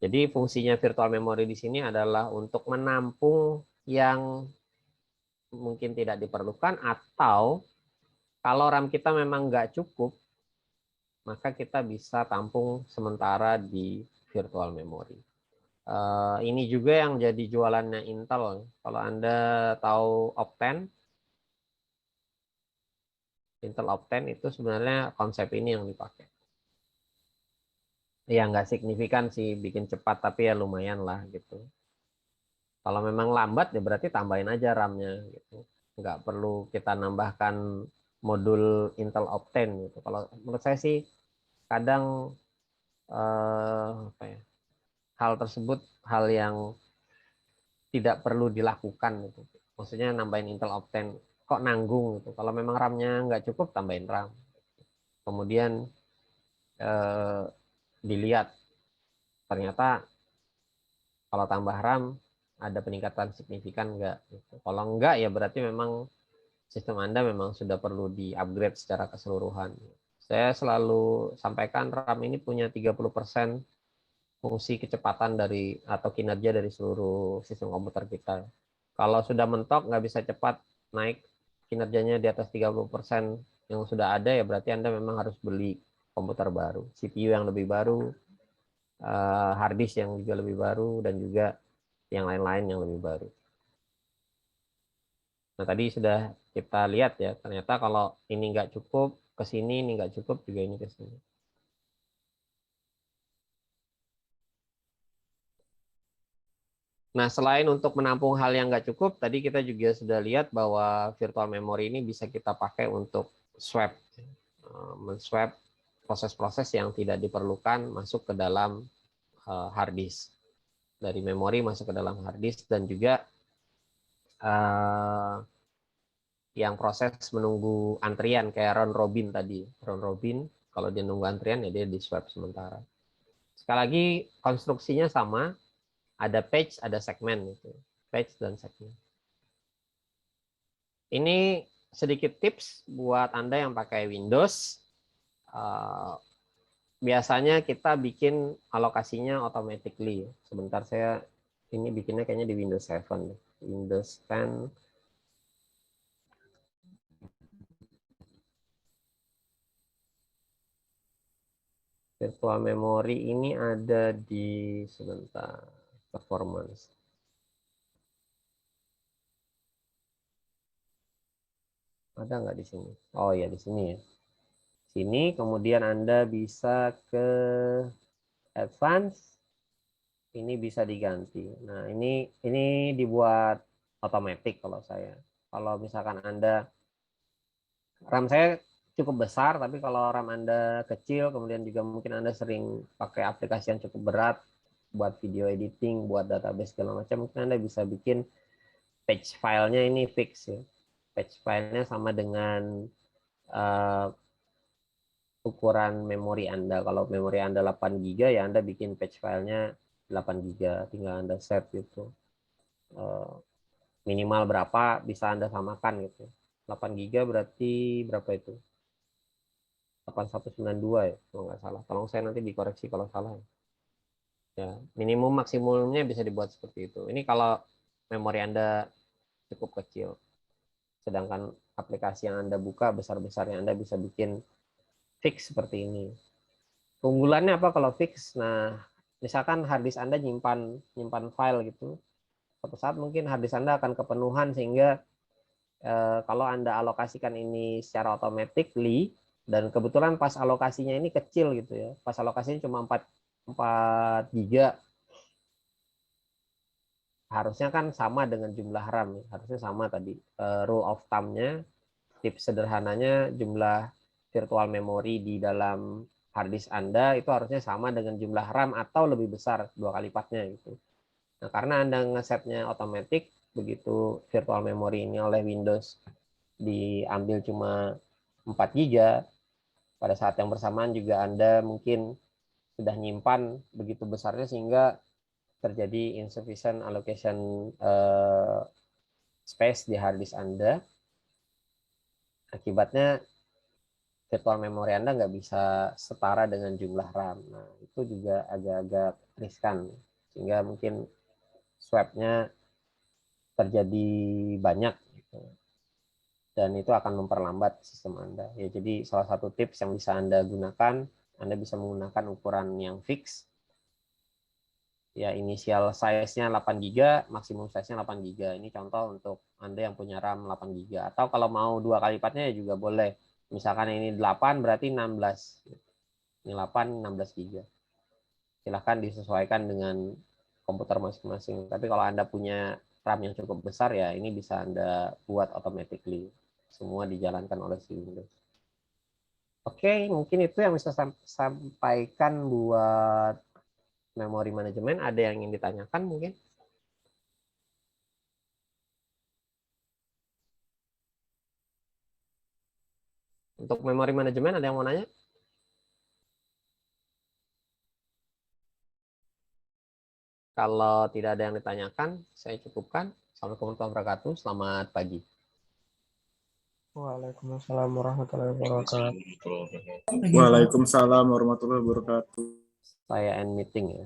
Jadi fungsinya virtual memory di sini adalah untuk menampung yang mungkin tidak diperlukan atau kalau RAM kita memang nggak cukup, maka kita bisa tampung sementara di virtual memory. Ini juga yang jadi jualannya Intel. Kalau Anda tahu Optane, Intel Optane itu sebenarnya konsep ini yang dipakai. Ya nggak signifikan sih bikin cepat, tapi ya lumayan lah gitu. Kalau memang lambat ya berarti tambahin aja RAM-nya gitu. Nggak perlu kita nambahkan modul Intel Optane gitu. Kalau menurut saya sih kadang apa ya, hal tersebut hal yang tidak perlu dilakukan gitu. Maksudnya nambahin Intel Optane kok nanggung gitu. Kalau memang RAM-nya nggak cukup tambahin RAM. Kemudian dilihat ternyata kalau tambah RAM ada peningkatan signifikan nggak gitu. Kalau enggak ya berarti memang sistem Anda memang sudah perlu di-upgrade secara keseluruhan. Saya selalu sampaikan RAM ini punya 30% fungsi kecepatan dari atau kinerja dari seluruh sistem komputer kita. Kalau sudah mentok nggak bisa cepat naik kinerjanya di atas 30% yang sudah ada ya berarti Anda memang harus beli komputer baru, CPU yang lebih baru, hard disk yang juga lebih baru dan juga yang lain-lain yang lebih baru. Nah tadi sudah kita lihat ya ternyata kalau ini nggak cukup ke sini, ini nggak cukup juga ini ke sini. Nah, selain untuk menampung hal yang nggak cukup, tadi kita juga sudah lihat bahwa virtual memory ini bisa kita pakai untuk swap, men-swap proses-proses yang tidak diperlukan masuk ke dalam hard disk. Dari memori masuk ke dalam hard disk dan juga yang proses menunggu antrian kayak round robin tadi. Round robin, kalau dia nunggu antrian ya dia di swap sementara. Sekali lagi konstruksinya sama, ada page, ada segmen gitu. Page dan segmen. Ini sedikit tips buat Anda yang pakai Windows. Biasanya kita bikin alokasinya automatically. Sebentar saya ini bikinnya kayaknya di Windows 7. Windows 10. Virtual memory ini ada di sebentar performance. Ada nggak di sini? Oh ya di sini ya. Sini kemudian Anda bisa ke advance. Ini bisa diganti. Nah ini dibuat otomatis kalau saya. Kalau misalkan Anda RAM saya cukup besar, tapi kalau RAM Anda kecil, kemudian juga mungkin Anda sering pakai aplikasi yang cukup berat buat video editing, buat database segala macam, mungkin Anda bisa bikin page filenya ini fix ya. Page filenya sama dengan ukuran memori Anda. Kalau memori Anda 8 GB ya Anda bikin page filenya 8 GB, tinggal Anda set gitu. Minimal berapa bisa Anda samakan gitu. 8 GB berarti berapa itu? 8192 ya kalau nggak salah. Tolong saya nanti dikoreksi kalau salah. Ya, minimum maksimumnya bisa dibuat seperti itu. Ini kalau memori Anda cukup kecil. Sedangkan aplikasi yang Anda buka besar-besarnya Anda bisa bikin fix seperti ini. Keunggulannya apa kalau fix? Nah, misalkan harddisk Anda nyimpan file gitu. Suatu saat mungkin harddisk Anda akan kepenuhan sehingga kalau Anda alokasikan ini secara automatically dan kebetulan pas alokasinya ini kecil gitu ya. Pas alokasinya cuma 4 GB. Harusnya kan sama dengan jumlah RAM, harusnya sama tadi. Rule of thumb-nya, tips sederhananya jumlah virtual memory di dalam harddisk Anda itu harusnya sama dengan jumlah RAM atau lebih besar 2 kali lipatnya gitu. Nah, karena Anda ngesetnya otomatis, begitu virtual memory ini oleh Windows diambil cuma 4 GB, pada saat yang bersamaan juga Anda mungkin sudah nyimpan begitu besarnya sehingga terjadi insufficient allocation space di harddisk Anda. Akibatnya virtual memory Anda nggak bisa setara dengan jumlah RAM. Nah, itu juga agak-agak riskan. Sehingga mungkin swap-nya terjadi banyak. Gitu. Dan itu akan memperlambat sistem Anda. Ya, jadi salah satu tips yang bisa Anda gunakan, Anda bisa menggunakan ukuran yang fix. Ya, inisial size-nya 8 GB, maksimum size-nya 8 GB. Ini contoh untuk Anda yang punya RAM 8 GB. Atau kalau mau 2 kali lipatnya ya juga boleh. Misalkan ini 8 berarti 16. Ini 8, 16 GB. Silahkan disesuaikan dengan komputer masing-masing. Tapi kalau Anda punya RAM yang cukup besar ya ini bisa Anda buat automatically. Semua dijalankan oleh si Windows. Oke, mungkin itu yang bisa sampaikan buat memori manajemen. Ada yang ingin ditanyakan mungkin? Untuk memori manajemen ada yang mau nanya? Kalau tidak ada yang ditanyakan, saya cukupkan. Assalamualaikum warahmatullahi wabarakatuh. Selamat pagi. Waalaikumsalam warahmatullahi wabarakatuh. Waalaikumsalam warahmatullahi wabarakatuh. Saya end meeting ya.